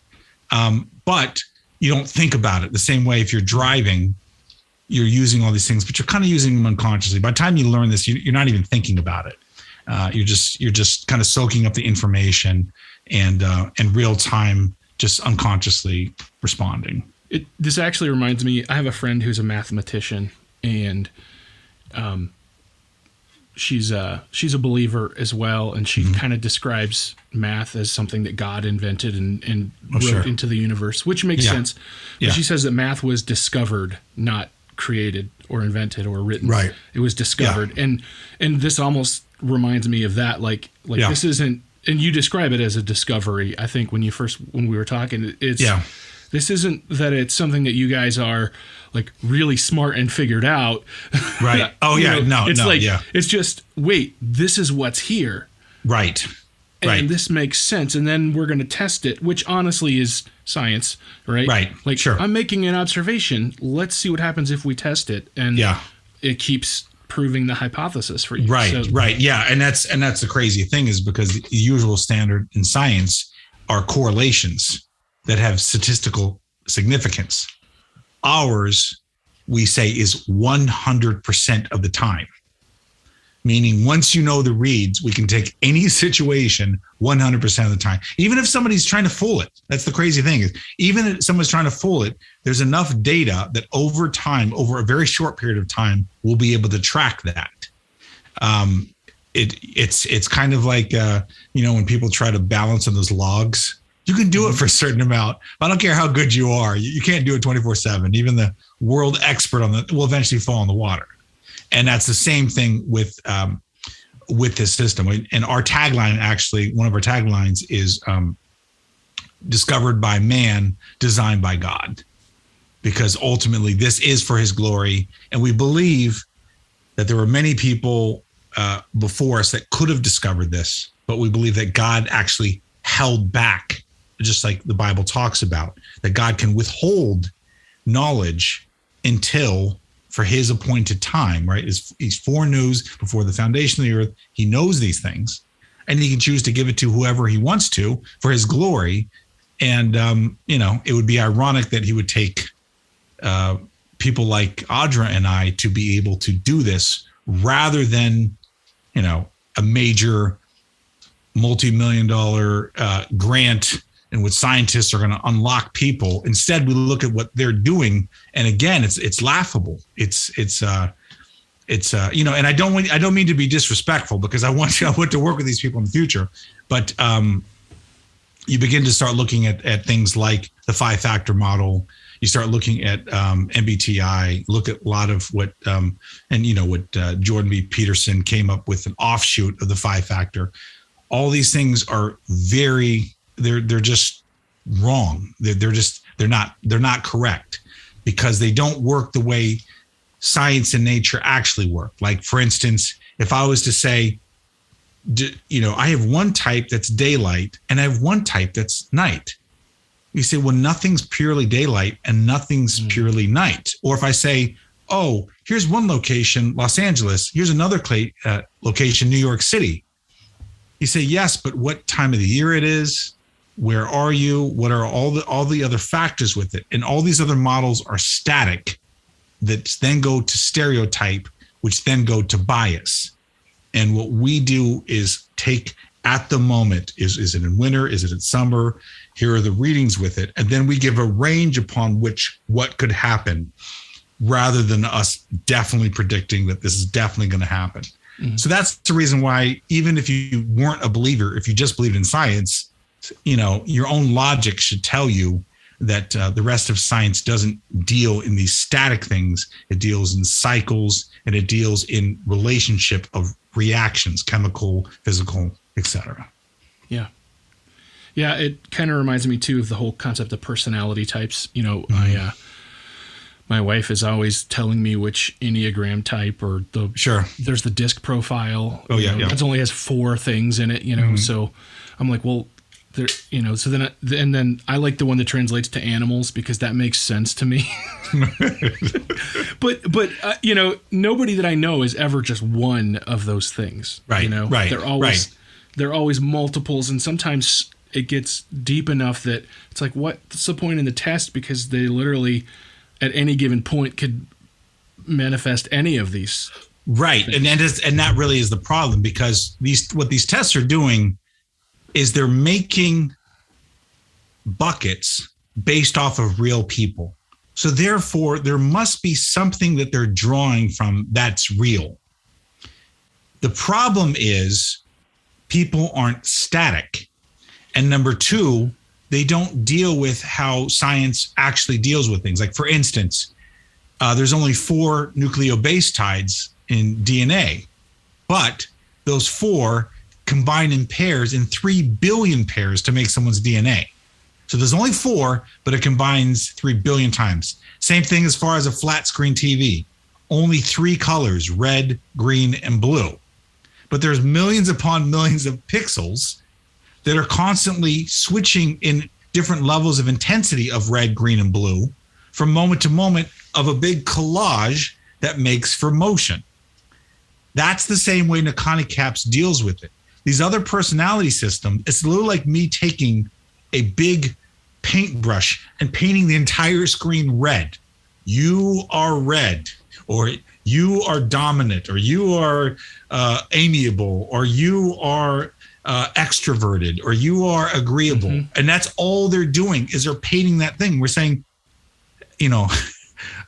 but you don't think about it the same way. If you're driving, you're using all these things, but you're kind of using them unconsciously. By the time you learn this, you're not even thinking about it. You're just kind of soaking up the information and in real time, just unconsciously responding. This actually reminds me, I have a friend who's a mathematician, and she's a believer as well, and she kind of describes math as something that God invented and wrote into the universe, which makes sense. But she says that math was discovered, not created or invented or written. Right. It was discovered. Yeah. And this almost reminds me of that. Like this isn't, and you describe it as a discovery. I think when we were talking, this isn't that it's something that you guys are like really smart and figured out. Right. It's just, wait, this is what's here. Right. And this makes sense. And then we're going to test it, which honestly is science, right? Right. Like, sure. I'm making an observation. Let's see what happens if we test it. And it keeps proving the hypothesis for you. Right. Right. Yeah. And that's the crazy thing, is because the usual standard in science are correlations that have statistical significance. Ours, we say, is 100% of the time. Meaning, once you know the reads, we can take any situation 100% of the time. Even if somebody's trying to fool it. That's the crazy thing, is even if someone's trying to fool it, there's enough data that over time, over a very short period of time, we'll be able to track that. It's kind of like, when people try to balance on those logs. You can do it for a certain amount. I don't care how good you are. You can't do it 24/7. Even the world expert on it will eventually fall in the water. And that's the same thing with this system. And our tagline, actually, one of our taglines is discovered by man, designed by God. Because ultimately this is for his glory. And we believe that there were many people before us that could have discovered this, but we believe that God actually held back, just like the Bible talks about, that God can withhold knowledge until for his appointed time, right? He's foreknows before the foundation of the earth. He knows these things, and he can choose to give it to whoever he wants to for his glory. And, it would be ironic that he would take people like Audra and I to be able to do this rather than, a major multi-million-dollar grant in which scientists are going to unlock people. Instead, we look at what they're doing, and again, it's laughable. It's and I don't mean to be disrespectful, because I want to work with these people in the future, but you begin to start looking at things like the 5-factor model. You start looking at MBTI, look at a lot of what, Jordan B. Peterson came up with, an offshoot of the 5-factor. All these things are they're just wrong. They're not correct, because they don't work the way science and nature actually work. Like, for instance, if I was to say, I have one type that's daylight and I have one type that's night. You say, well, nothing's purely daylight and nothing's purely night. Or if I say, oh, here's one location, Los Angeles, here's another location, New York City. You say, yes, but what time of the year it is? Where are you? What are all the other factors with it? And all these other models are static, that then go to stereotype, which then go to bias. And what we do is take at the moment, is it in winter? Is it in summer? Here are the readings with it. And then we give a range upon what could happen, rather than us definitely predicting that this is definitely going to happen. Mm-hmm. So that's the reason why, even if you weren't a believer, if you just believed in science, your own logic should tell you that the rest of science doesn't deal in these static things. It deals in cycles, and it deals in relationship of reactions, chemical, physical, etc. Yeah. Yeah, it kind of reminds me too of the whole concept of personality types. My wife is always telling me which Enneagram type, or there's the disc profile. Oh yeah, it only has 4 things in it. So I'm like, well, there, So then I like the one that translates to animals, because that makes sense to me. but nobody that I know is ever just one of those things. Right. Right. They're always multiples, and sometimes it gets deep enough that it's like, what's the point in the test? Because they literally, at any given point, could manifest any of these. Right. Things. And that really is the problem, because what these tests are doing is they're making buckets based off of real people. So therefore, there must be something that they're drawing from that's real. The problem is people aren't static. And number 2, they don't deal with how science actually deals with things. Like, for instance, there's only 4 nucleobastides in DNA, but those 4 combine in pairs in 3 billion pairs to make someone's DNA. So there's only 4, but it combines 3 billion times. Same thing as far as a flat screen TV. Only 3 colors, red, green, and blue. But there's millions upon millions of pixels that are constantly switching in different levels of intensity of red, green, and blue from moment to moment of a big collage that makes for motion. That's the same way Nakane Caps deals with it. These other personality systems, it's a little like me taking a big paintbrush and painting the entire screen red. You are red, or you are dominant, or you are amiable, or you are extroverted, or you are agreeable. Mm-hmm. And that's all they're doing, is they're painting that thing. We're saying,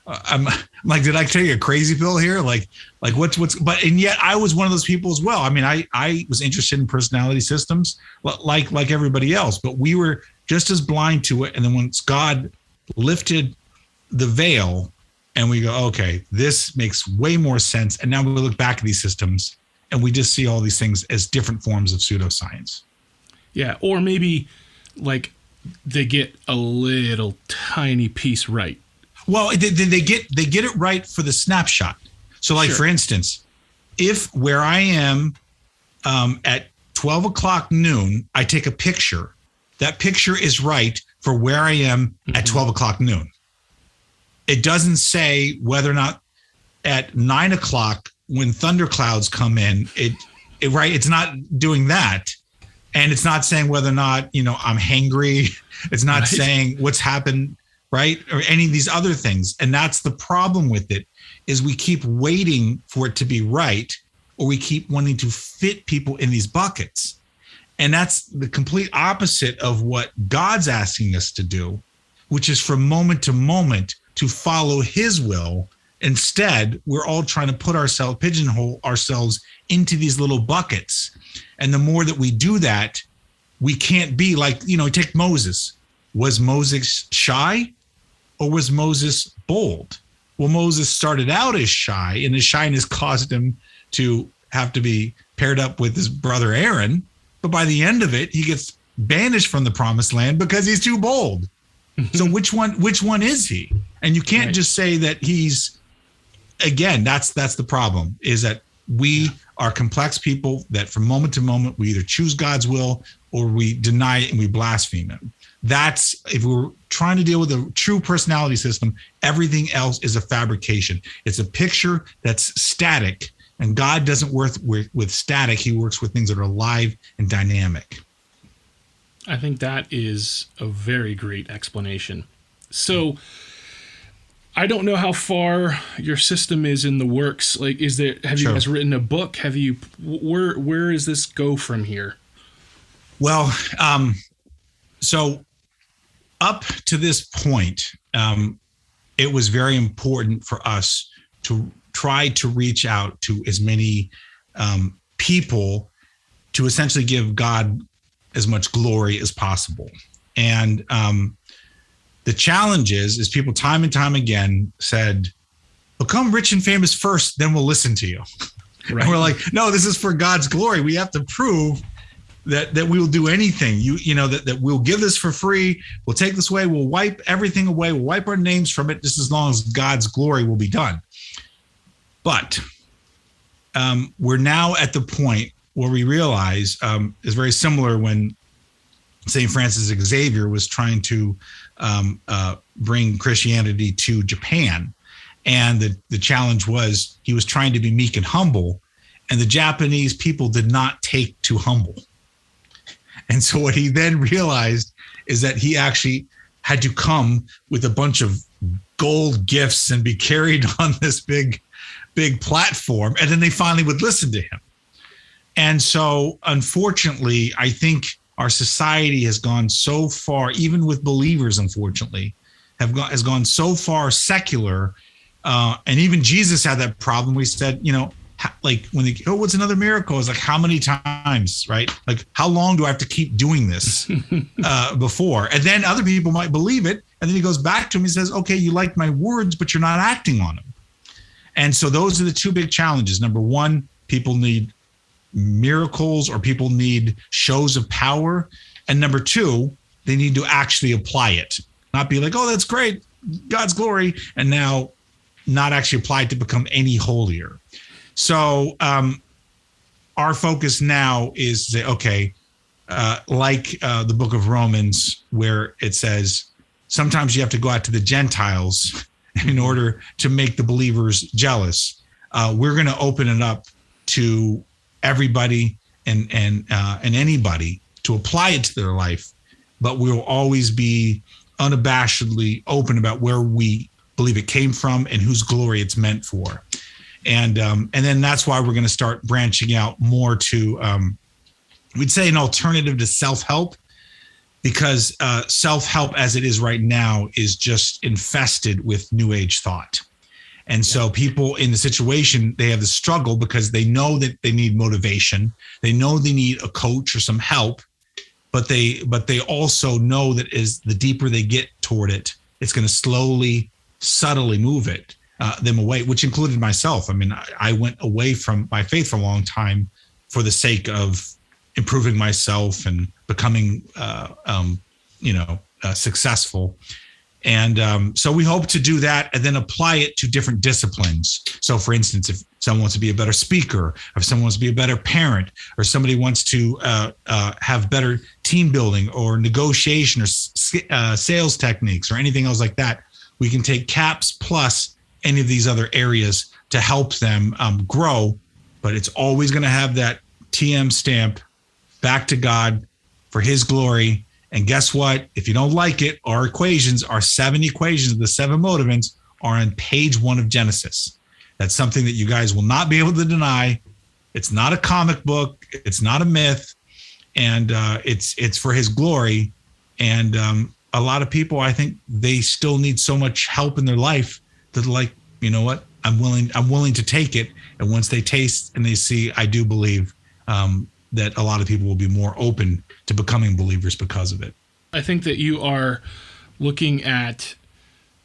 I'm like, did I take a crazy pill here? Like and yet I was one of those people as well. I mean, I was interested in personality systems like everybody else, but we were just as blind to it. And then once God lifted the veil and we go, okay, this makes way more sense. And now we look back at these systems and we just see all these things as different forms of pseudoscience. Yeah. Or maybe like they get a little tiny piece right. Well, they get it right for the snapshot. So like, for instance, if where I am at 12 o'clock noon, I take a picture, that picture is right for where I am at 12 o'clock noon. It doesn't say whether or not at 9 o'clock when thunderclouds come in, it's not doing that. And it's not saying whether or not, I'm hangry. It's not saying what's happened, right? Or any of these other things. And that's the problem with it, is we keep waiting for it to be right, or we keep wanting to fit people in these buckets. And that's the complete opposite of what God's asking us to do, which is from moment to moment to follow his will. Instead, we're all trying to pigeonhole ourselves into these little buckets. And the more that we do that, we can't be like, take Moses. Was Moses shy? or was Moses bold? Well, Moses started out as shy, and his shyness caused him to have to be paired up with his brother Aaron. But by the end of it, he gets banished from the promised land because he's too bold. So which one is he? And you can't just say that he's, again, that's the problem, is that we are complex people that from moment to moment, we either choose God's will or we deny it and we blaspheme him. That's, if we're trying to deal with a true personality system, everything else is a fabrication. It's a picture that's static, and God doesn't work with static. He works with things that are alive and dynamic. I think that is a very great explanation. So I don't know how far your system is in the works. Like, have you guys written a book? Where does this go from here? Well, so up to this point, it was very important for us to try to reach out to as many people to essentially give God as much glory as possible. And the challenge is people time and time again said, become rich and famous first, then we'll listen to you. Right. And we're like, no, this is for God's glory. We have to prove that we will do anything, that we'll give this for free. We'll take this away. We'll wipe everything away. We'll wipe our names from it just as long as God's glory will be done. But we're now at the point where we realize is very similar when St. Francis Xavier was trying to bring Christianity to Japan. And the challenge was he was trying to be meek and humble, and the Japanese people did not take to humble. And so what he then realized is that he actually had to come with a bunch of gold gifts and be carried on this big platform. And then they finally would listen to him. And so, unfortunately, I think our society has gone so far, even with believers, unfortunately, has gone so far secular. And even Jesus had that problem. We said, like when what's another miracle? It's like, how many times, right? Like, how long do I have to keep doing this before? And then other people might believe it. And then he goes back to him and says, okay, you like my words, but you're not acting on them. And so those are the two big challenges. Number one, people need miracles, or people need shows of power. And number two, they need to actually apply it, not be like, oh, that's great, God's glory, and now not actually apply it to become any holier. So our focus now is to say, okay, the book of Romans, where it says sometimes you have to go out to the Gentiles in order to make the believers jealous. We're going to open it up to everybody and anybody to apply it to their life, but we will always be unabashedly open about where we believe it came from and whose glory it's meant for. And then that's why we're going to start branching out more to, we'd say, an alternative to self-help, because self-help as it is right now is just infested with New Age thought. And so people in the situation, they have the struggle because they know that they need motivation. They know they need a coach or some help, but they also know that as the deeper they get toward it, it's going to slowly, subtly move them away, which included myself. I mean, I went away from my faith for a long time for the sake of improving myself and becoming, successful. And so we hope to do that and then apply it to different disciplines. So, for instance, if someone wants to be a better speaker, or if someone wants to be a better parent, or somebody wants to have better team building or negotiation or sales techniques or anything else like that, we can take CAPS plus any of these other areas to help them grow. But it's always going to have that TM stamp, back to God for his glory. And guess what? If you don't like it, our 7 equations of the 7 motivants are on page 1 of Genesis. That's something that you guys will not be able to deny. It's not a comic book. It's not a myth. And it's for his glory. And a lot of people, I think they still need so much help in their life that, like, you know what? I'm willing to take it. And once they taste and they see, I do believe that a lot of people will be more open to becoming believers because of it. I think that you are looking at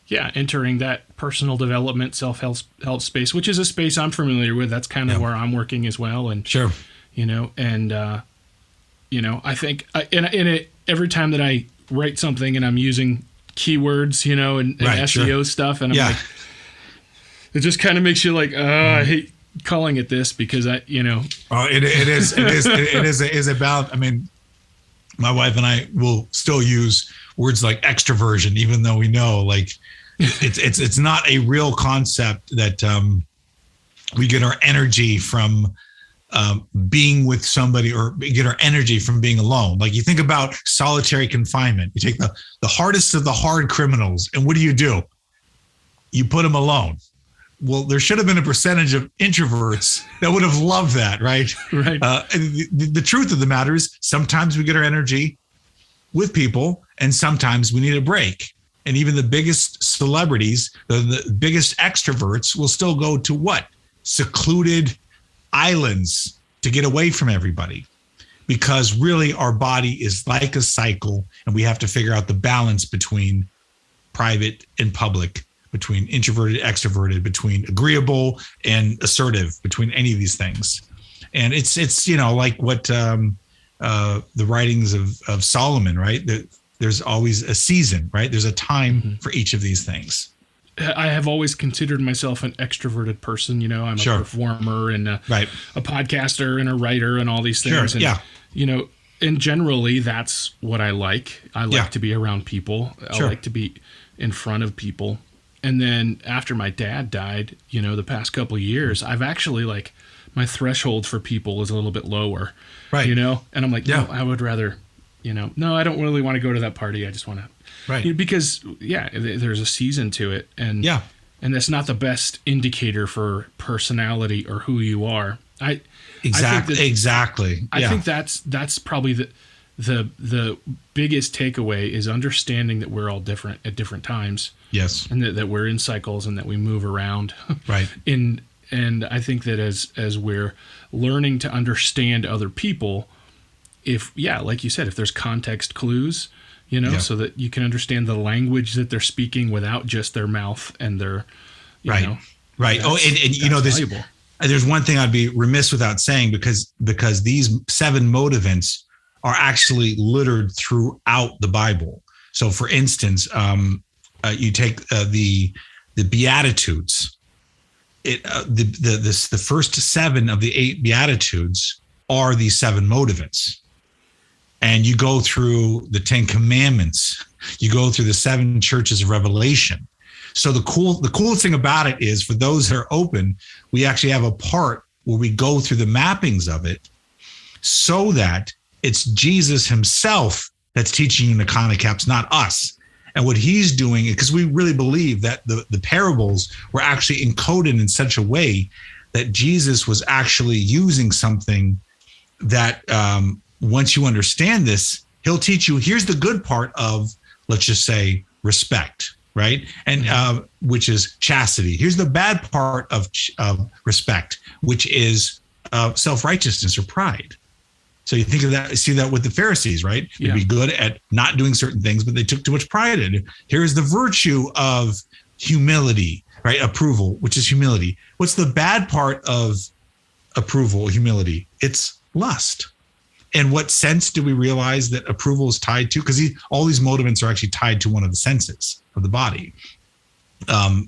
entering that personal development, self-help space, which is a space I'm familiar with. That's kind of where I'm working as well. And sure, I think every time that I write something and I'm using keywords, and SEO stuff, and I'm like, it just kind of makes you like, I hate calling it this because it is about. I mean, my wife and I will still use words like extroversion, even though we know like it's not a real concept that we get our energy from being with somebody, or get our energy from being alone. Like you think about solitary confinement. You take the hardest of the hard criminals, and what do? You put them alone. Well, there should have been a percentage of introverts that would have loved that, right? Right. And the truth of the matter is sometimes we get our energy with people, and sometimes we need a break. And even the biggest celebrities, the biggest extroverts will still go to what? Secluded islands to get away from everybody, because really our body is like a cycle, and we have to figure out the balance between private and public, between introverted, extroverted, between agreeable and assertive, between any of these things. And it's like what the writings of Solomon, right? There's always a season, right? There's a time for each of these things. I have always considered myself an extroverted person. I'm a performer and a podcaster and a writer and all these things. Sure. And, and generally that's what I like. I like to be around people. I like to be in front of people. And then after my dad died, the past couple of years, I've actually like my threshold for people is a little bit lower, right? And I'm like, no, I would rather, no, I don't really want to go to that party. I just want to. Right. Because there's a season to it, and that's not the best indicator for personality or who you are. Exactly. I think that's probably the biggest takeaway is understanding that we're all different at different times. Yes. And that we're in cycles and that we move around. Right. And I think that as we're learning to understand other people, like you said, if there's context clues, so that you can understand the language that they're speaking without just their mouth and their, Right. Oh, and there's one thing I'd be remiss without saying, because these 7 motivants are actually littered throughout the Bible. So for instance, you take the Beatitudes. The first 7 of the 8 Beatitudes are these 7 motivants. And you go through the 10 Commandments, you go through the 7 churches of Revelation. So the coolest thing about it is, for those that are open, we actually have a part where we go through the mappings of it, so that it's Jesus himself that's teaching you Nakane caps, not us. And what he's doing, because we really believe that the parables were actually encoded in such a way that Jesus was actually using something that once you understand this, he'll teach you, here's the good part of, let's just say, respect, right? And which is chastity. Here's the bad part of respect, which is self-righteousness or pride. So you think of that, see that with the Pharisees, right? They'd be good at not doing certain things, but they took too much pride in it. Here's the virtue of humility, right? Approval, which is humility. What's the bad part of approval, humility? It's lust. In what sense do we realize that approval is tied to? Because all these motivants are actually tied to one of the senses of the body.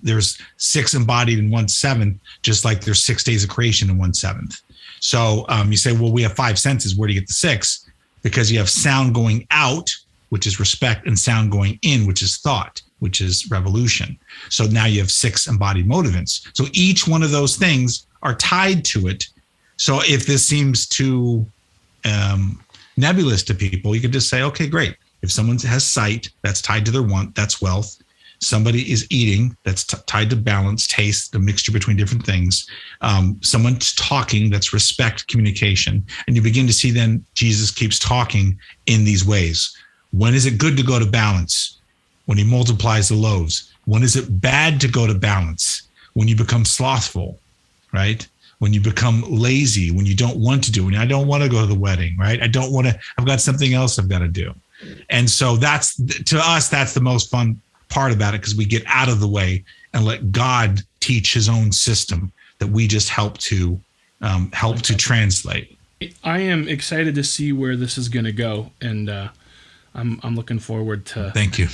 There's 6 embodied in 1/7, just like there's 6 days of creation in 1/7. So you say, well, we have 5 senses. Where do you get the 6? Because you have sound going out, which is respect, and sound going in, which is thought, which is revolution. So now you have 6 embodied motivants. So each one of those things are tied to it. So if this seems too nebulous to people, you could just say, okay, great. If someone has sight, that's tied to their want, that's wealth. Somebody is eating, that's tied to balance, taste, the mixture between different things. Someone's talking, that's respect, communication. And you begin to see then Jesus keeps talking in these ways. When is it good to go to balance? When he multiplies the loaves. When is it bad to go to balance? When you become slothful, right? When you become lazy, when you don't want to do, when I don't want to go to the wedding, right? I don't want to, I've got something else I've got to do. And so that's, to us, that's the most fun part about it because we get out of the way and let God teach his own system that we just help to translate. I am excited to see where this is going to go, and I'm looking forward to. Thank you.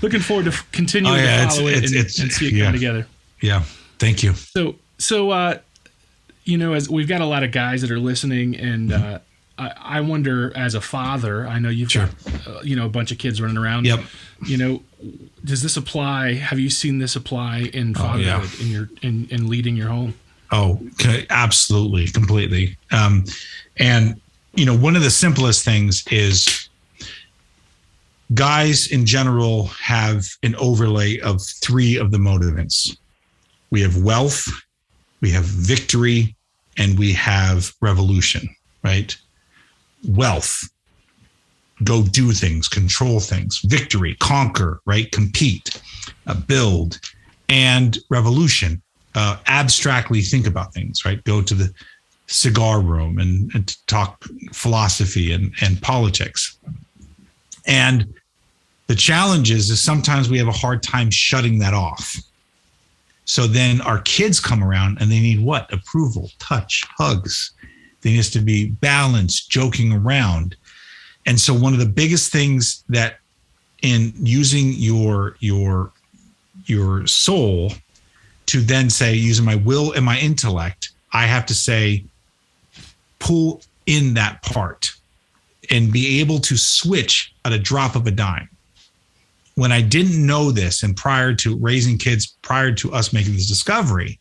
Looking forward to continuing to follow it and see it come together. Yeah, thank you. So as we've got a lot of guys that are listening, and I wonder, as a father, I know you've got a bunch of kids running around. Yep. Does this apply? Have you seen this apply in fatherhood in leading your home? Oh, absolutely, completely. And one of the simplest things is guys in general have an overlay of 3 of the motivants. We have wealth, we have victory, and we have revolution, right? Wealth, go do things, control things. Victory, conquer, right? Compete, build. And revolution, abstractly think about things, right? Go to the cigar room and talk philosophy and politics. And the challenge is sometimes we have a hard time shutting that off. So then our kids come around and they need what? Approval, touch, hugs. They need us to be balanced, joking around. And so one of the biggest things that in using your soul to then say, using my will and my intellect, I have to say, pull in that part and be able to switch at a drop of a dime. When I didn't know this, and prior to raising kids, prior to us making this discovery,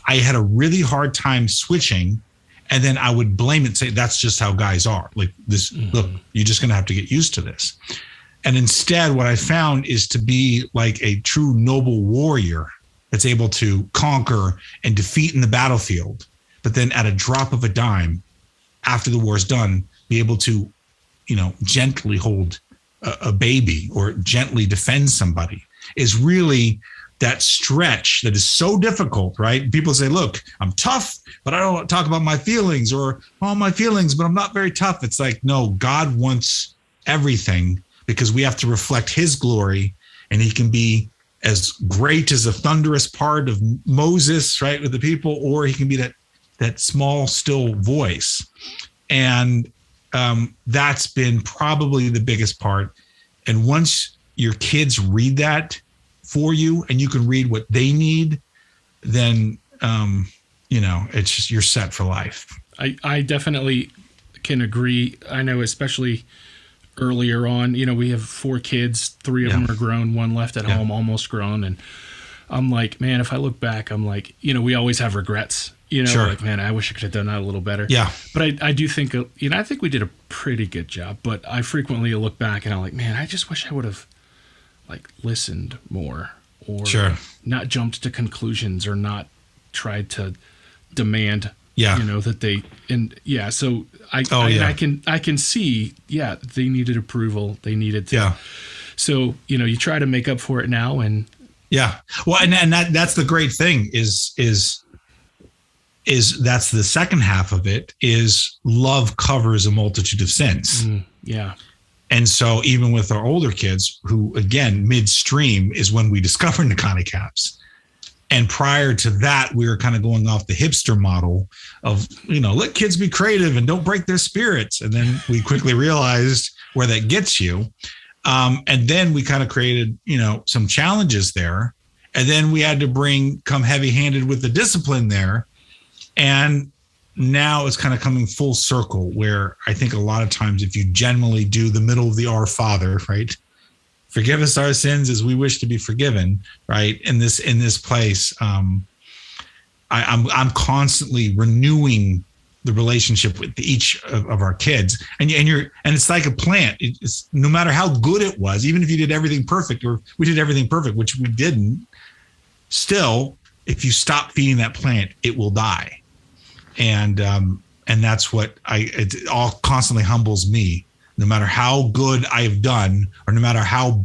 I had a really hard time switching. And then I would blame it and say, that's just how guys are. Like this, look, you're just going to have to get used to this. And instead, what I found is to be like a true noble warrior that's able to conquer and defeat in the battlefield. But then at a drop of a dime, after the war's done, be able to, gently hold a baby or gently defend somebody is really that stretch that is so difficult, right? People say, look, I'm tough, but I don't want to talk about my feelings, or all my feelings, but I'm not very tough. It's like, no, God wants everything because we have to reflect his glory, and he can be as great as a thunderous part of Moses, right, with the people, or he can be that small, still voice. And that's been probably the biggest part. And once your kids read that for you and you can read what they need, then, it's just, you're set for life. I definitely can agree. I know, especially earlier on, we have 4 kids, 3 of them are grown, 1 left at home, almost grown. And I'm like, man, if I look back, I'm like, we always have regrets. Sure. Like, man, I wish I could have done that a little better. Yeah. But I do think, I think we did a pretty good job. But I frequently look back and I'm like, man, I just wish I would have, listened more, or not jumped to conclusions, or not tried to demand, that they, So I can see, they needed approval. They needed to. Yeah. So, you try to make up for it now, and. Yeah. Well, and that's the great thing is that's the second half of it, is love covers a multitude of sins. Yeah. And so even with our older kids, who again, midstream is when we discovered Nakane caps. And prior to that, we were kind of going off the hipster model of, let kids be creative and don't break their spirits. And then we quickly realized where that gets you. And then we kind of created, some challenges there. And then we had to come heavy handed with the discipline there. And now it's kind of coming full circle, where I think a lot of times if you generally do the middle of the Our Father, right? Forgive us our sins as we wish to be forgiven, right? In this place, I'm constantly renewing the relationship with each of our kids, and it's like a plant. It's no matter how good it was, even if you did everything perfect, or we did everything perfect, which we didn't, still, if you stop feeding that plant, it will die. And that's what it all constantly humbles me. No matter how good I have done, or no matter how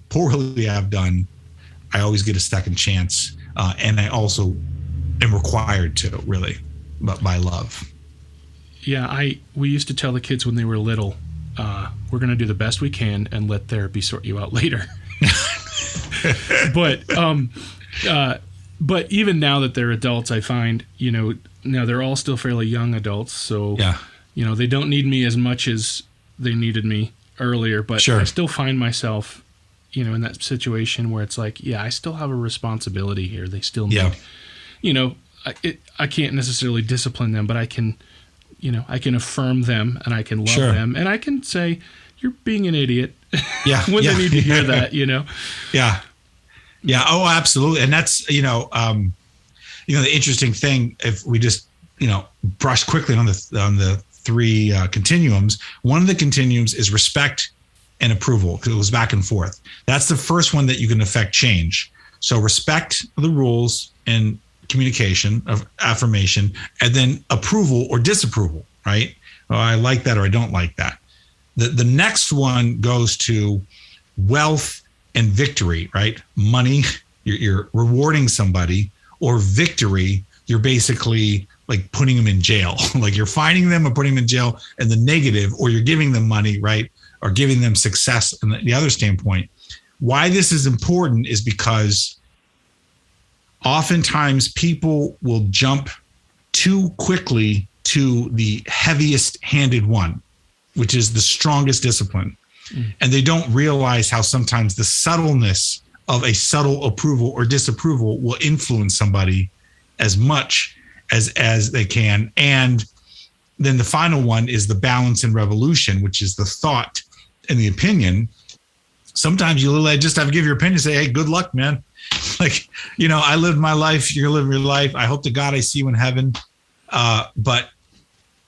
poorly I've done, I always get a second chance. And I also am required to, really, but by love. Yeah, we used to tell the kids when they were little, we're going to do the best we can and let therapy sort you out later. But even now that they're adults, I find, now they're all still fairly young adults. So, they don't need me as much as they needed me earlier. But I still find myself, in that situation where it's like, I still have a responsibility here. They still need, I can't necessarily discipline them, but I can affirm them and I can love them. And I can say, you're being an idiot when they need to hear that, Yeah. Yeah. Oh, absolutely. And that's, the interesting thing, if we just, brush quickly on the three continuums, one of the continuums is respect and approval, because it goes back and forth. That's the first one that you can affect change. So respect the rules and communication of affirmation, and then approval or disapproval, right? Oh, I like that, or I don't like that. The next one goes to wealth and victory, right? Money, you're rewarding somebody, or victory, you're basically like putting them in jail. Like you're finding them or putting them in jail. And the negative, or you're giving them money, right? Or giving them success. And the other standpoint, why this is important is because oftentimes people will jump too quickly to the heaviest handed one, which is the strongest discipline. And they don't realize how sometimes the subtleness of a subtle approval or disapproval will influence somebody as much as they can. And then the final one is the balance and revolution, which is the thought and the opinion. Sometimes you literally just have to give your opinion, say, hey, good luck, man. Like, I lived my life, you're living your life. I hope to God I see you in heaven. But,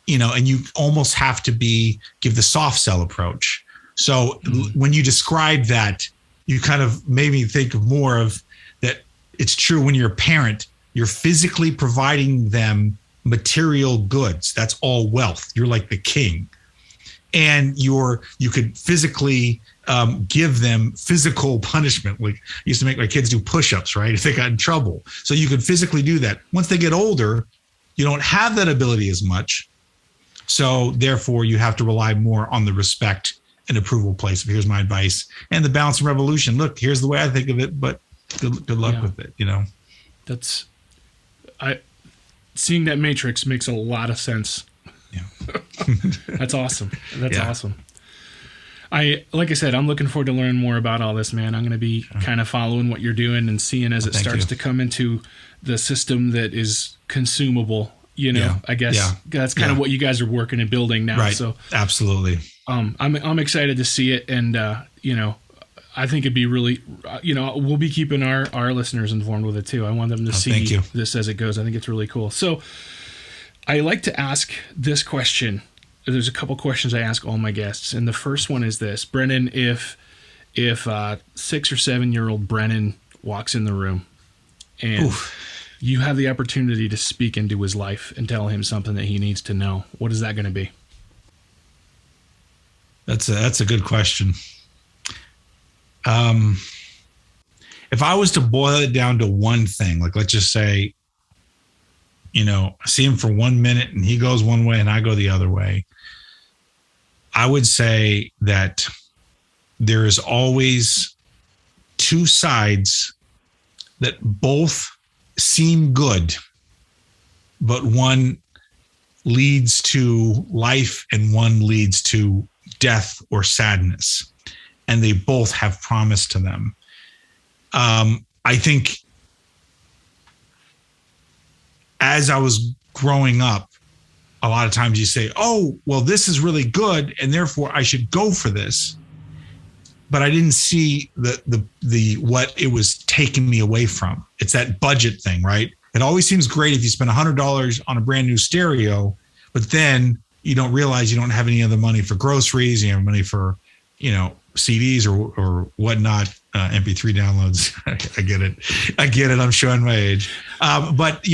and you almost have to give the soft sell approach. So when you describe that, you kind of made me think of more of that. It's true when you're a parent, you're physically providing them material goods. That's all wealth. You're like the king. And you could physically give them physical punishment. Like I used to make my kids do push-ups, right? If they got in trouble. So you could physically do that. Once they get older, you don't have that ability as much. So therefore you have to rely more on the respect and approval place. Here's my advice. And the balance and revolution. Look, here's the way I think of it, but good luck with it, Seeing that matrix makes a lot of sense. Yeah. That's awesome. That's awesome. Like I said, I'm looking forward to learning more about all this, man. I'm going to be kind of following what you're doing and seeing as it starts to come into the system that is consumable. I guess that's kind of what you guys are working and building now. Right. So absolutely. I'm excited to see it. And, I think it'd be really, we'll be keeping our listeners informed with it too. I want them to see this as it goes. I think it's really cool. So I like to ask this question. There's a couple questions I ask all my guests. And the first one is this: Brennen, if 6 or 7-year-old Brennen walks in the room and you have the opportunity to speak into his life and tell him something that he needs to know, what is that going to be? That's a good question. If I was to boil it down to one thing, like let's just say, I see him for 1 minute and he goes one way and I go the other way, I would say that there is always two sides that both seem good, but one leads to life and one leads to death or sadness. And they both have promise to them. I think as I was growing up, a lot of times you say, oh, well, this is really good, and therefore I should go for this. But I didn't see the what it was taking me away from. It's that budget thing, right? It always seems great if you spend $100 on a brand new stereo, but then you don't realize you don't have any other money for groceries, you have money for, CDs or whatnot, MP3 downloads. I get it. I'm showing my age. But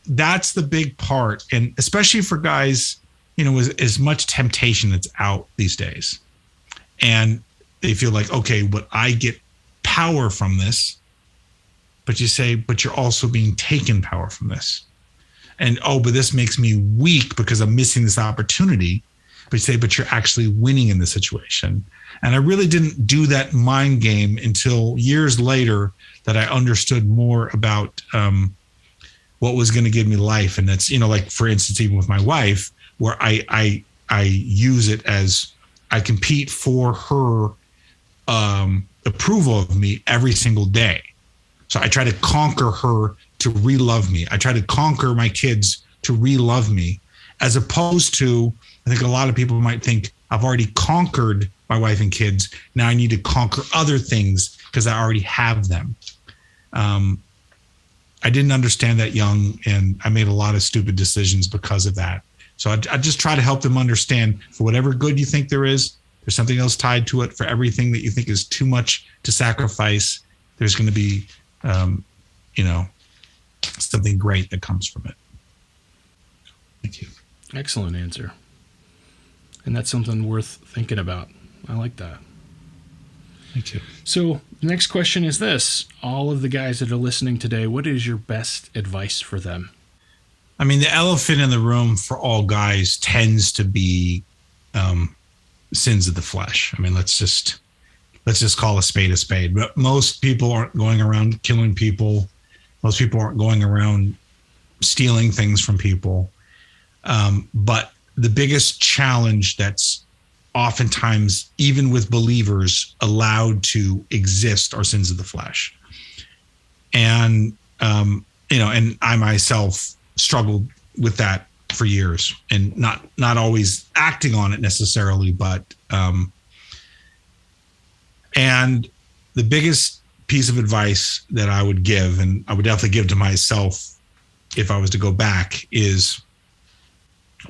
that's the big part. And especially for guys, with as much temptation that's out these days. And they feel like, okay, but I get power from this. But you say, but you're also being taken power from this. And, but this makes me weak because I'm missing this opportunity. but you say, but you're actually winning in the situation. And I really didn't do that mind game until years later that I understood more about what was going to give me life. And that's, like for instance, even with my wife, where I use it as I compete for her approval of me every single day. So I try to conquer her to re-love me. I try to conquer my kids to re-love me, as opposed to, I think a lot of people might think, I've already conquered my wife and kids. Now I need to conquer other things because I already have them. I didn't understand that young, and I made a lot of stupid decisions because of that. So I just try to help them understand, for whatever good you think there's something else tied to it. For everything that you think is too much to sacrifice, there's going to be, something great that comes from it. Thank you. Excellent answer. And that's something worth thinking about. I like that. Thank you. So the next question is this. All of the guys that are listening today, what is your best advice for them? I mean, the elephant in the room for all guys tends to be sins of the flesh. I mean, let's just call a spade a spade. But most people aren't going around killing people. Most people aren't going around stealing things from people. But the biggest challenge that's oftentimes, even with believers, allowed to exist are sins of the flesh. And, and I myself struggled with that for years, and not always acting on it necessarily, but, and the biggest piece of advice that I would give, and I would definitely give to myself if I was to go back, is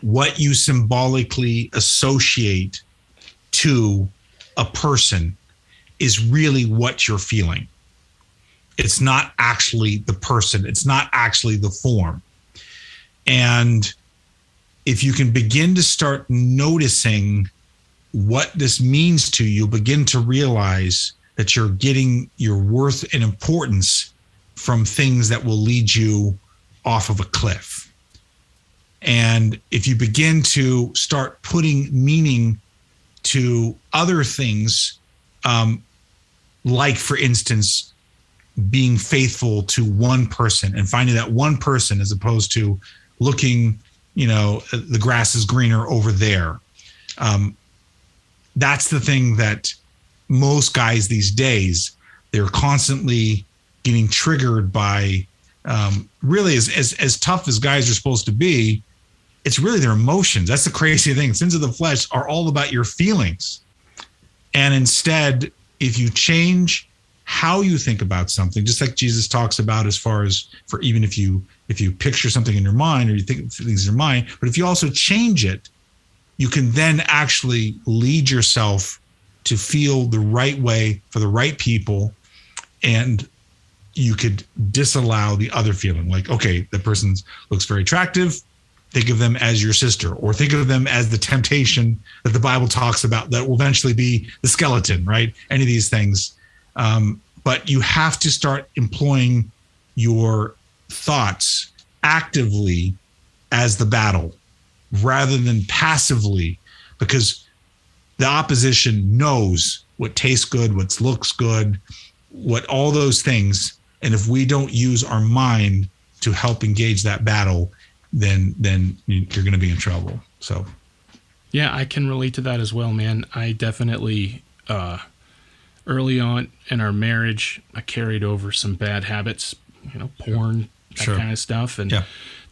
what you symbolically associate to a person is really what you're feeling. It's not actually the person. It's not actually the form. And if you can begin to start noticing what this means to you, begin to realize that you're getting your worth and importance from things that will lead you off of a cliff. And if you begin to start putting meaning to other things, like, for instance, being faithful to one person and finding that one person, as opposed to looking, the grass is greener over there. That's the thing that most guys these days, they're constantly getting triggered by, really as tough as guys are supposed to be. It's really their emotions. That's the crazy thing. Sins of the flesh are all about your feelings. And instead, if you change how you think about something, just like Jesus talks about, as far as for even if you picture something in your mind, or you think things in your mind, but if you also change it, you can then actually lead yourself to feel the right way for the right people. And you could disallow the other feeling, like, okay, the person looks very attractive. Think of them as your sister, or think of them as the temptation that the Bible talks about that will eventually be the skeleton, right? Any of these things. But you have to start employing your thoughts actively as the battle rather than passively, because the opposition knows what tastes good, what looks good, what all those things. And if we don't use our mind to help engage that battle, then you're going to be in trouble. So, yeah, I can relate to that as well, man. I definitely, early on in our marriage, I carried over some bad habits, porn, that Sure. kind of stuff, and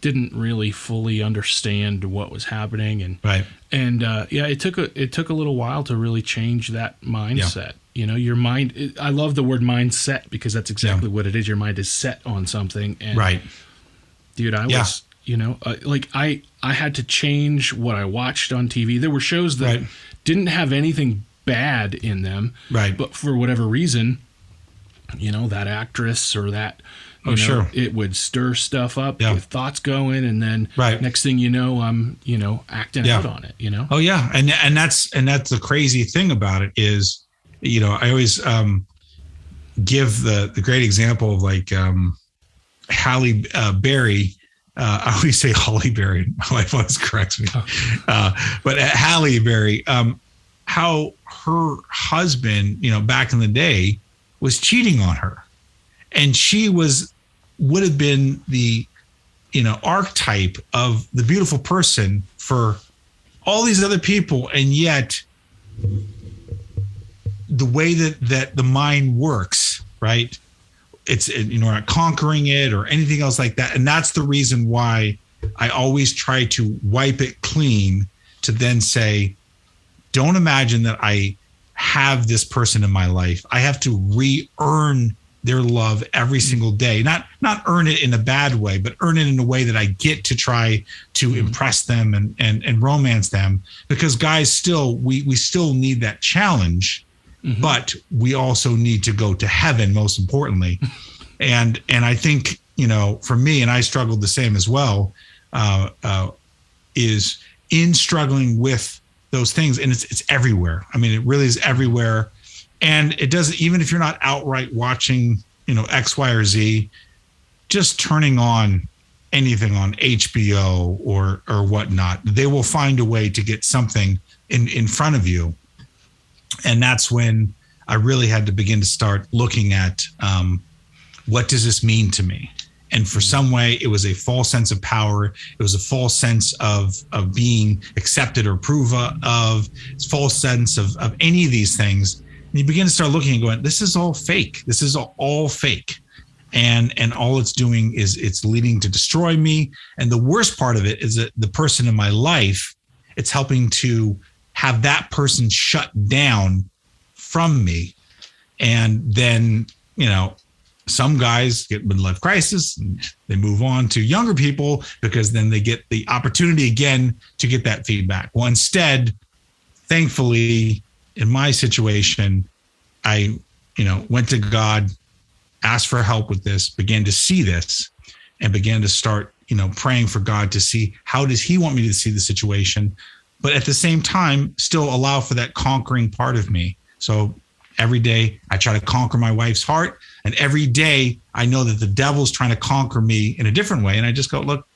didn't really fully understand what was happening. And right. And it took a little while to really change that mindset. Your mind. I love the word mindset, because that's exactly what it is. Your mind is set on something. And Right. Dude, I was. I had to change what I watched on TV. There were shows that didn't have anything bad in them, right? But for whatever reason, that actress or that, it would stir stuff up, with thoughts going, and then next thing you know, I'm, acting out on it. Oh yeah, and that's the crazy thing about it is, I always give the great example of, like, Halle Berry I always say Holly Berry. My wife always corrects me. But Halle Berry, how her husband, back in the day was cheating on her. And she would have been the, archetype of the beautiful person for all these other people. And yet the way that the mind works, right? It's, we're not conquering it or anything else like that. And that's the reason why I always try to wipe it clean to then say, don't imagine that I have this person in my life. I have to re-earn their love every single day. Not earn it in a bad way, but earn it in a way that I get to try to impress them and romance them. Because guys, we still need that challenge. Mm-hmm. But we also need to go to heaven, most importantly. And I think, for me, and I struggled the same as well, is in struggling with those things. And it's everywhere. I mean, it really is everywhere. And it doesn't, even if you're not outright watching, X, Y, or Z, just turning on anything on HBO or whatnot, they will find a way to get something in front of you. And that's when I really had to begin to start looking at what does this mean to me? And for some way, it was a false sense of power. It was a false sense of being accepted or approved of. It's false sense of any of these things. And you begin to start looking and going, this is all fake. This is all fake. And all it's doing is it's leading to destroy me. And the worst part of it is that the person in my life, it's helping to have that person shut down from me. And then, some guys get midlife crisis and they move on to younger people because then they get the opportunity again to get that feedback. Well, instead, thankfully, in my situation, I, went to God, asked for help with this, began to see this, and began to start, praying for God to see how does he want me to see the situation, but at the same time, still allow for that conquering part of me. So every day I try to conquer my wife's heart. And every day I know that the devil's trying to conquer me in a different way. And I just go, look,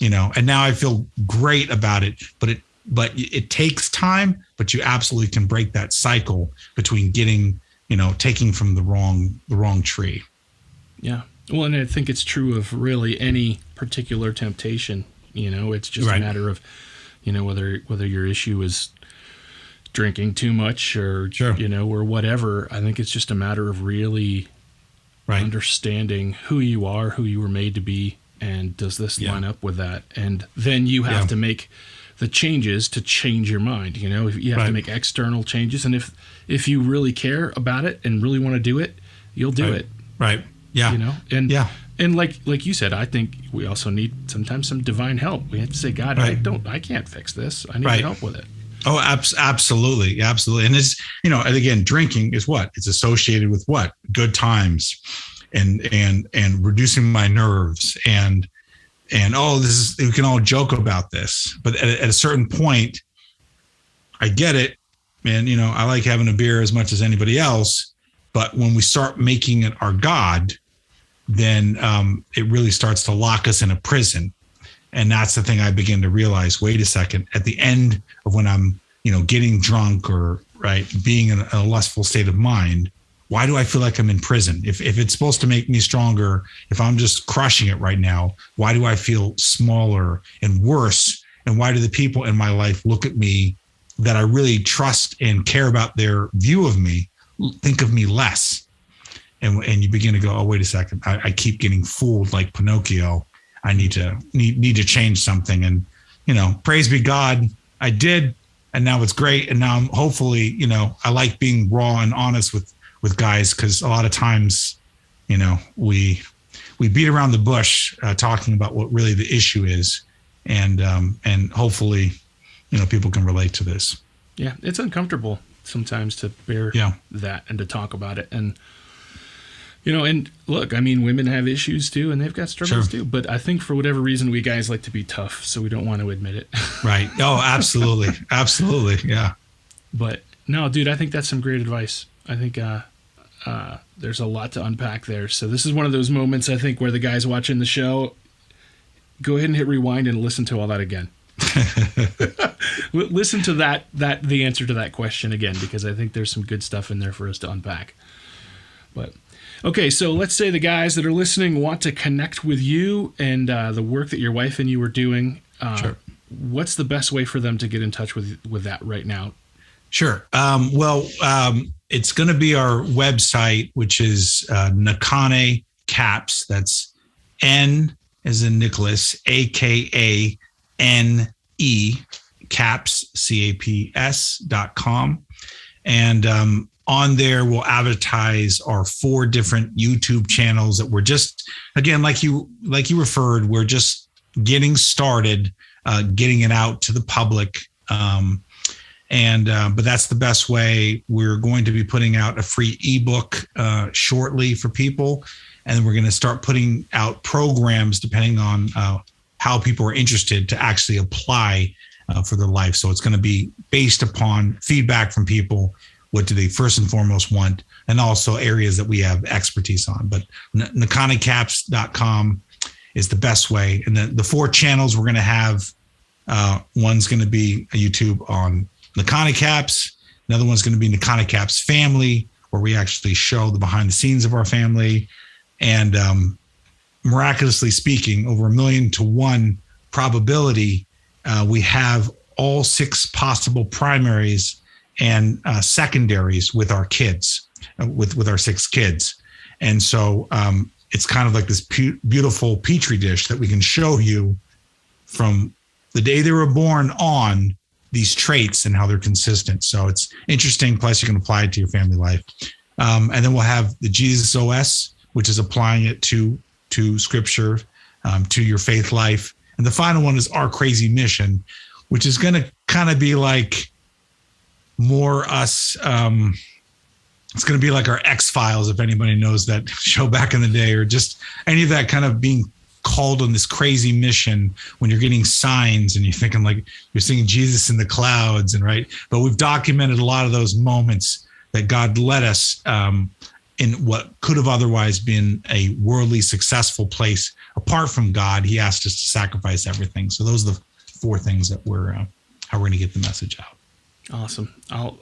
and now I feel great about it, but it takes time, but you absolutely can break that cycle between getting, taking from the wrong tree. Yeah. Well, and I think it's true of really any particular temptation, it's just a matter of, whether your issue is drinking too much or, sure, or whatever. I think it's just a matter of really understanding who you are, who you were made to be, and does this line up with that? And then you have to make the changes to change your mind. You have to make external changes. And if you really care about it and really want to do it, you'll do it. Right. Yeah. And like you said, I think we also need sometimes some divine help. We have to say, God, I can't fix this. I need help with it. Oh, absolutely. Absolutely. And it's, and again, drinking is what? It's associated with what? Good times and reducing my nerves and we can all joke about this, but at a certain point, I get it. And, I like having a beer as much as anybody else, but when we start making it our God, then it really starts to lock us in a prison. And that's the thing I begin to realize, wait a second, at the end of when I'm, getting drunk or being in a lustful state of mind, why do I feel like I'm in prison? If it's supposed to make me stronger, if I'm just crushing it right now, why do I feel smaller and worse? And why do the people in my life look at me that I really trust and care about their view of me, think of me less? And you begin to go, oh, wait a second, I keep getting fooled like Pinocchio. I need to change something. And, praise be God, I did. And now it's great. And now I'm hopefully, I like being raw and honest with guys, because a lot of times, we beat around the bush talking about what really the issue is. And hopefully, people can relate to this. Yeah. It's uncomfortable sometimes to bear that and to talk about it. And, and look, I mean, women have issues too, and they've got struggles too. But I think for whatever reason, we guys like to be tough, so we don't want to admit it. Right. Oh, absolutely. Absolutely. Yeah. But no, dude, I think that's some great advice. I think there's a lot to unpack there. So this is one of those moments, I think, where the guys watching the show, go ahead and hit rewind and listen to all that again. Listen to the answer to that question again, because I think there's some good stuff in there for us to unpack. But okay, so let's say the guys that are listening want to connect with you and the work that your wife and you are doing. Sure. What's the best way for them to get in touch with that right now? Sure. It's going to be our website, which is Nakane Caps. That's N as in Nicholas, AKANE Caps, CAPS.com. And on there, we'll advertise our 4 different YouTube channels that we're just, again, like you referred, we're just getting started, getting it out to the public. But that's the best way. We're going to be putting out a free ebook shortly for people. And then we're going to start putting out programs depending on how people are interested to actually apply for their life. So it's going to be based upon feedback from people. What do they first and foremost want? And also areas that we have expertise on. But NakaneCaps.com is the best way. And then the 4 channels we're going to have, one's going to be a YouTube on Nakane Caps. Another one's going to be Nakane Caps Family, where we actually show the behind the scenes of our family. And miraculously speaking, over 1,000,000 to 1 probability, we have all 6 possible primaries and secondaries with our kids, with our 6 kids. And so it's kind of like this beautiful petri dish that we can show you from the day they were born on, these traits and how they're consistent. So it's interesting. Plus you can apply it to your family life. And then we'll have the Jesus OS, which is applying it to scripture, to your faith life. And the final one is Our Crazy Mission, which is going to kind of be like more us. It's going to be like our X-Files, if anybody knows that show back in the day, or just any of that kind of being called on this crazy mission when you're getting signs and you're thinking like you're seeing Jesus in the clouds, and right. But we've documented a lot of those moments that God led us in what could have otherwise been a worldly successful place. Apart from God, he asked us to sacrifice everything. So those are the 4 things that we're how we're going to get the message out. Awesome.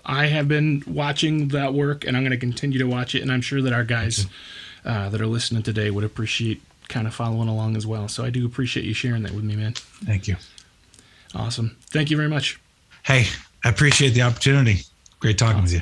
I have been watching that work, and I'm going to continue to watch it. And I'm sure that our guys that are listening today would appreciate kind of following along as well. So I do appreciate you sharing that with me, man. Thank you. Awesome. Thank you very much. Hey, I appreciate the opportunity. Great talking with you.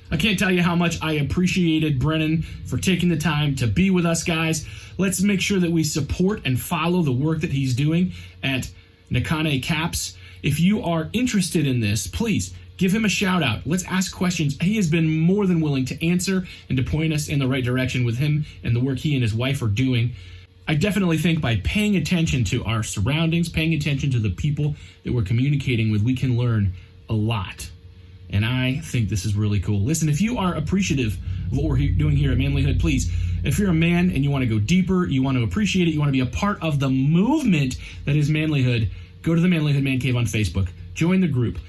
I can't tell you how much I appreciated Brennen for taking the time to be with us, guys. Let's make sure that we support and follow the work that he's doing at Nakane Caps. If you are interested in this, please give him a shout out. Let's ask questions. He has been more than willing to answer and to point us in the right direction with him and the work he and his wife are doing. I definitely think by paying attention to our surroundings, paying attention to the people that we're communicating with, we can learn a lot. And I think this is really cool. Listen, if you are appreciative of what we're doing here at Manlihood, please, if you're a man and you want to go deeper, you want to appreciate it, you want to be a part of the movement that is Manlihood, go to the Manlihood Man Cave on Facebook. Join the group.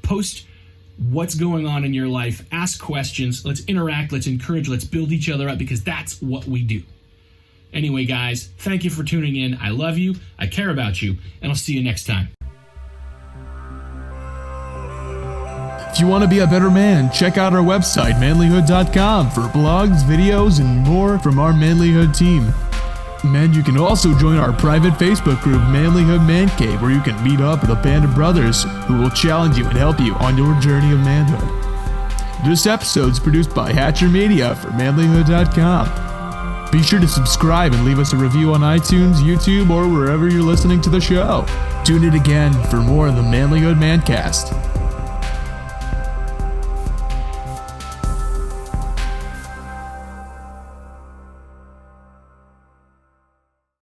Post what's going on in your life. Ask questions. Let's interact. Let's encourage. Let's build each other up, because that's what we do. Anyway, guys, thank you for tuning in. I love you. I care about you. And I'll see you next time. If you want to be a better man, check out our website, manlihood.com, for blogs, videos, and more from our Manlihood team. And you can also join our private Facebook group, Manlihood Man Cave, where you can meet up with a band of brothers who will challenge you and help you on your journey of manhood. This episode is produced by Hatcher Media for manlihood.com. Be sure to subscribe and leave us a review on iTunes, YouTube, or wherever you're listening to the show. Tune in again for more of the Manlihood Mancast.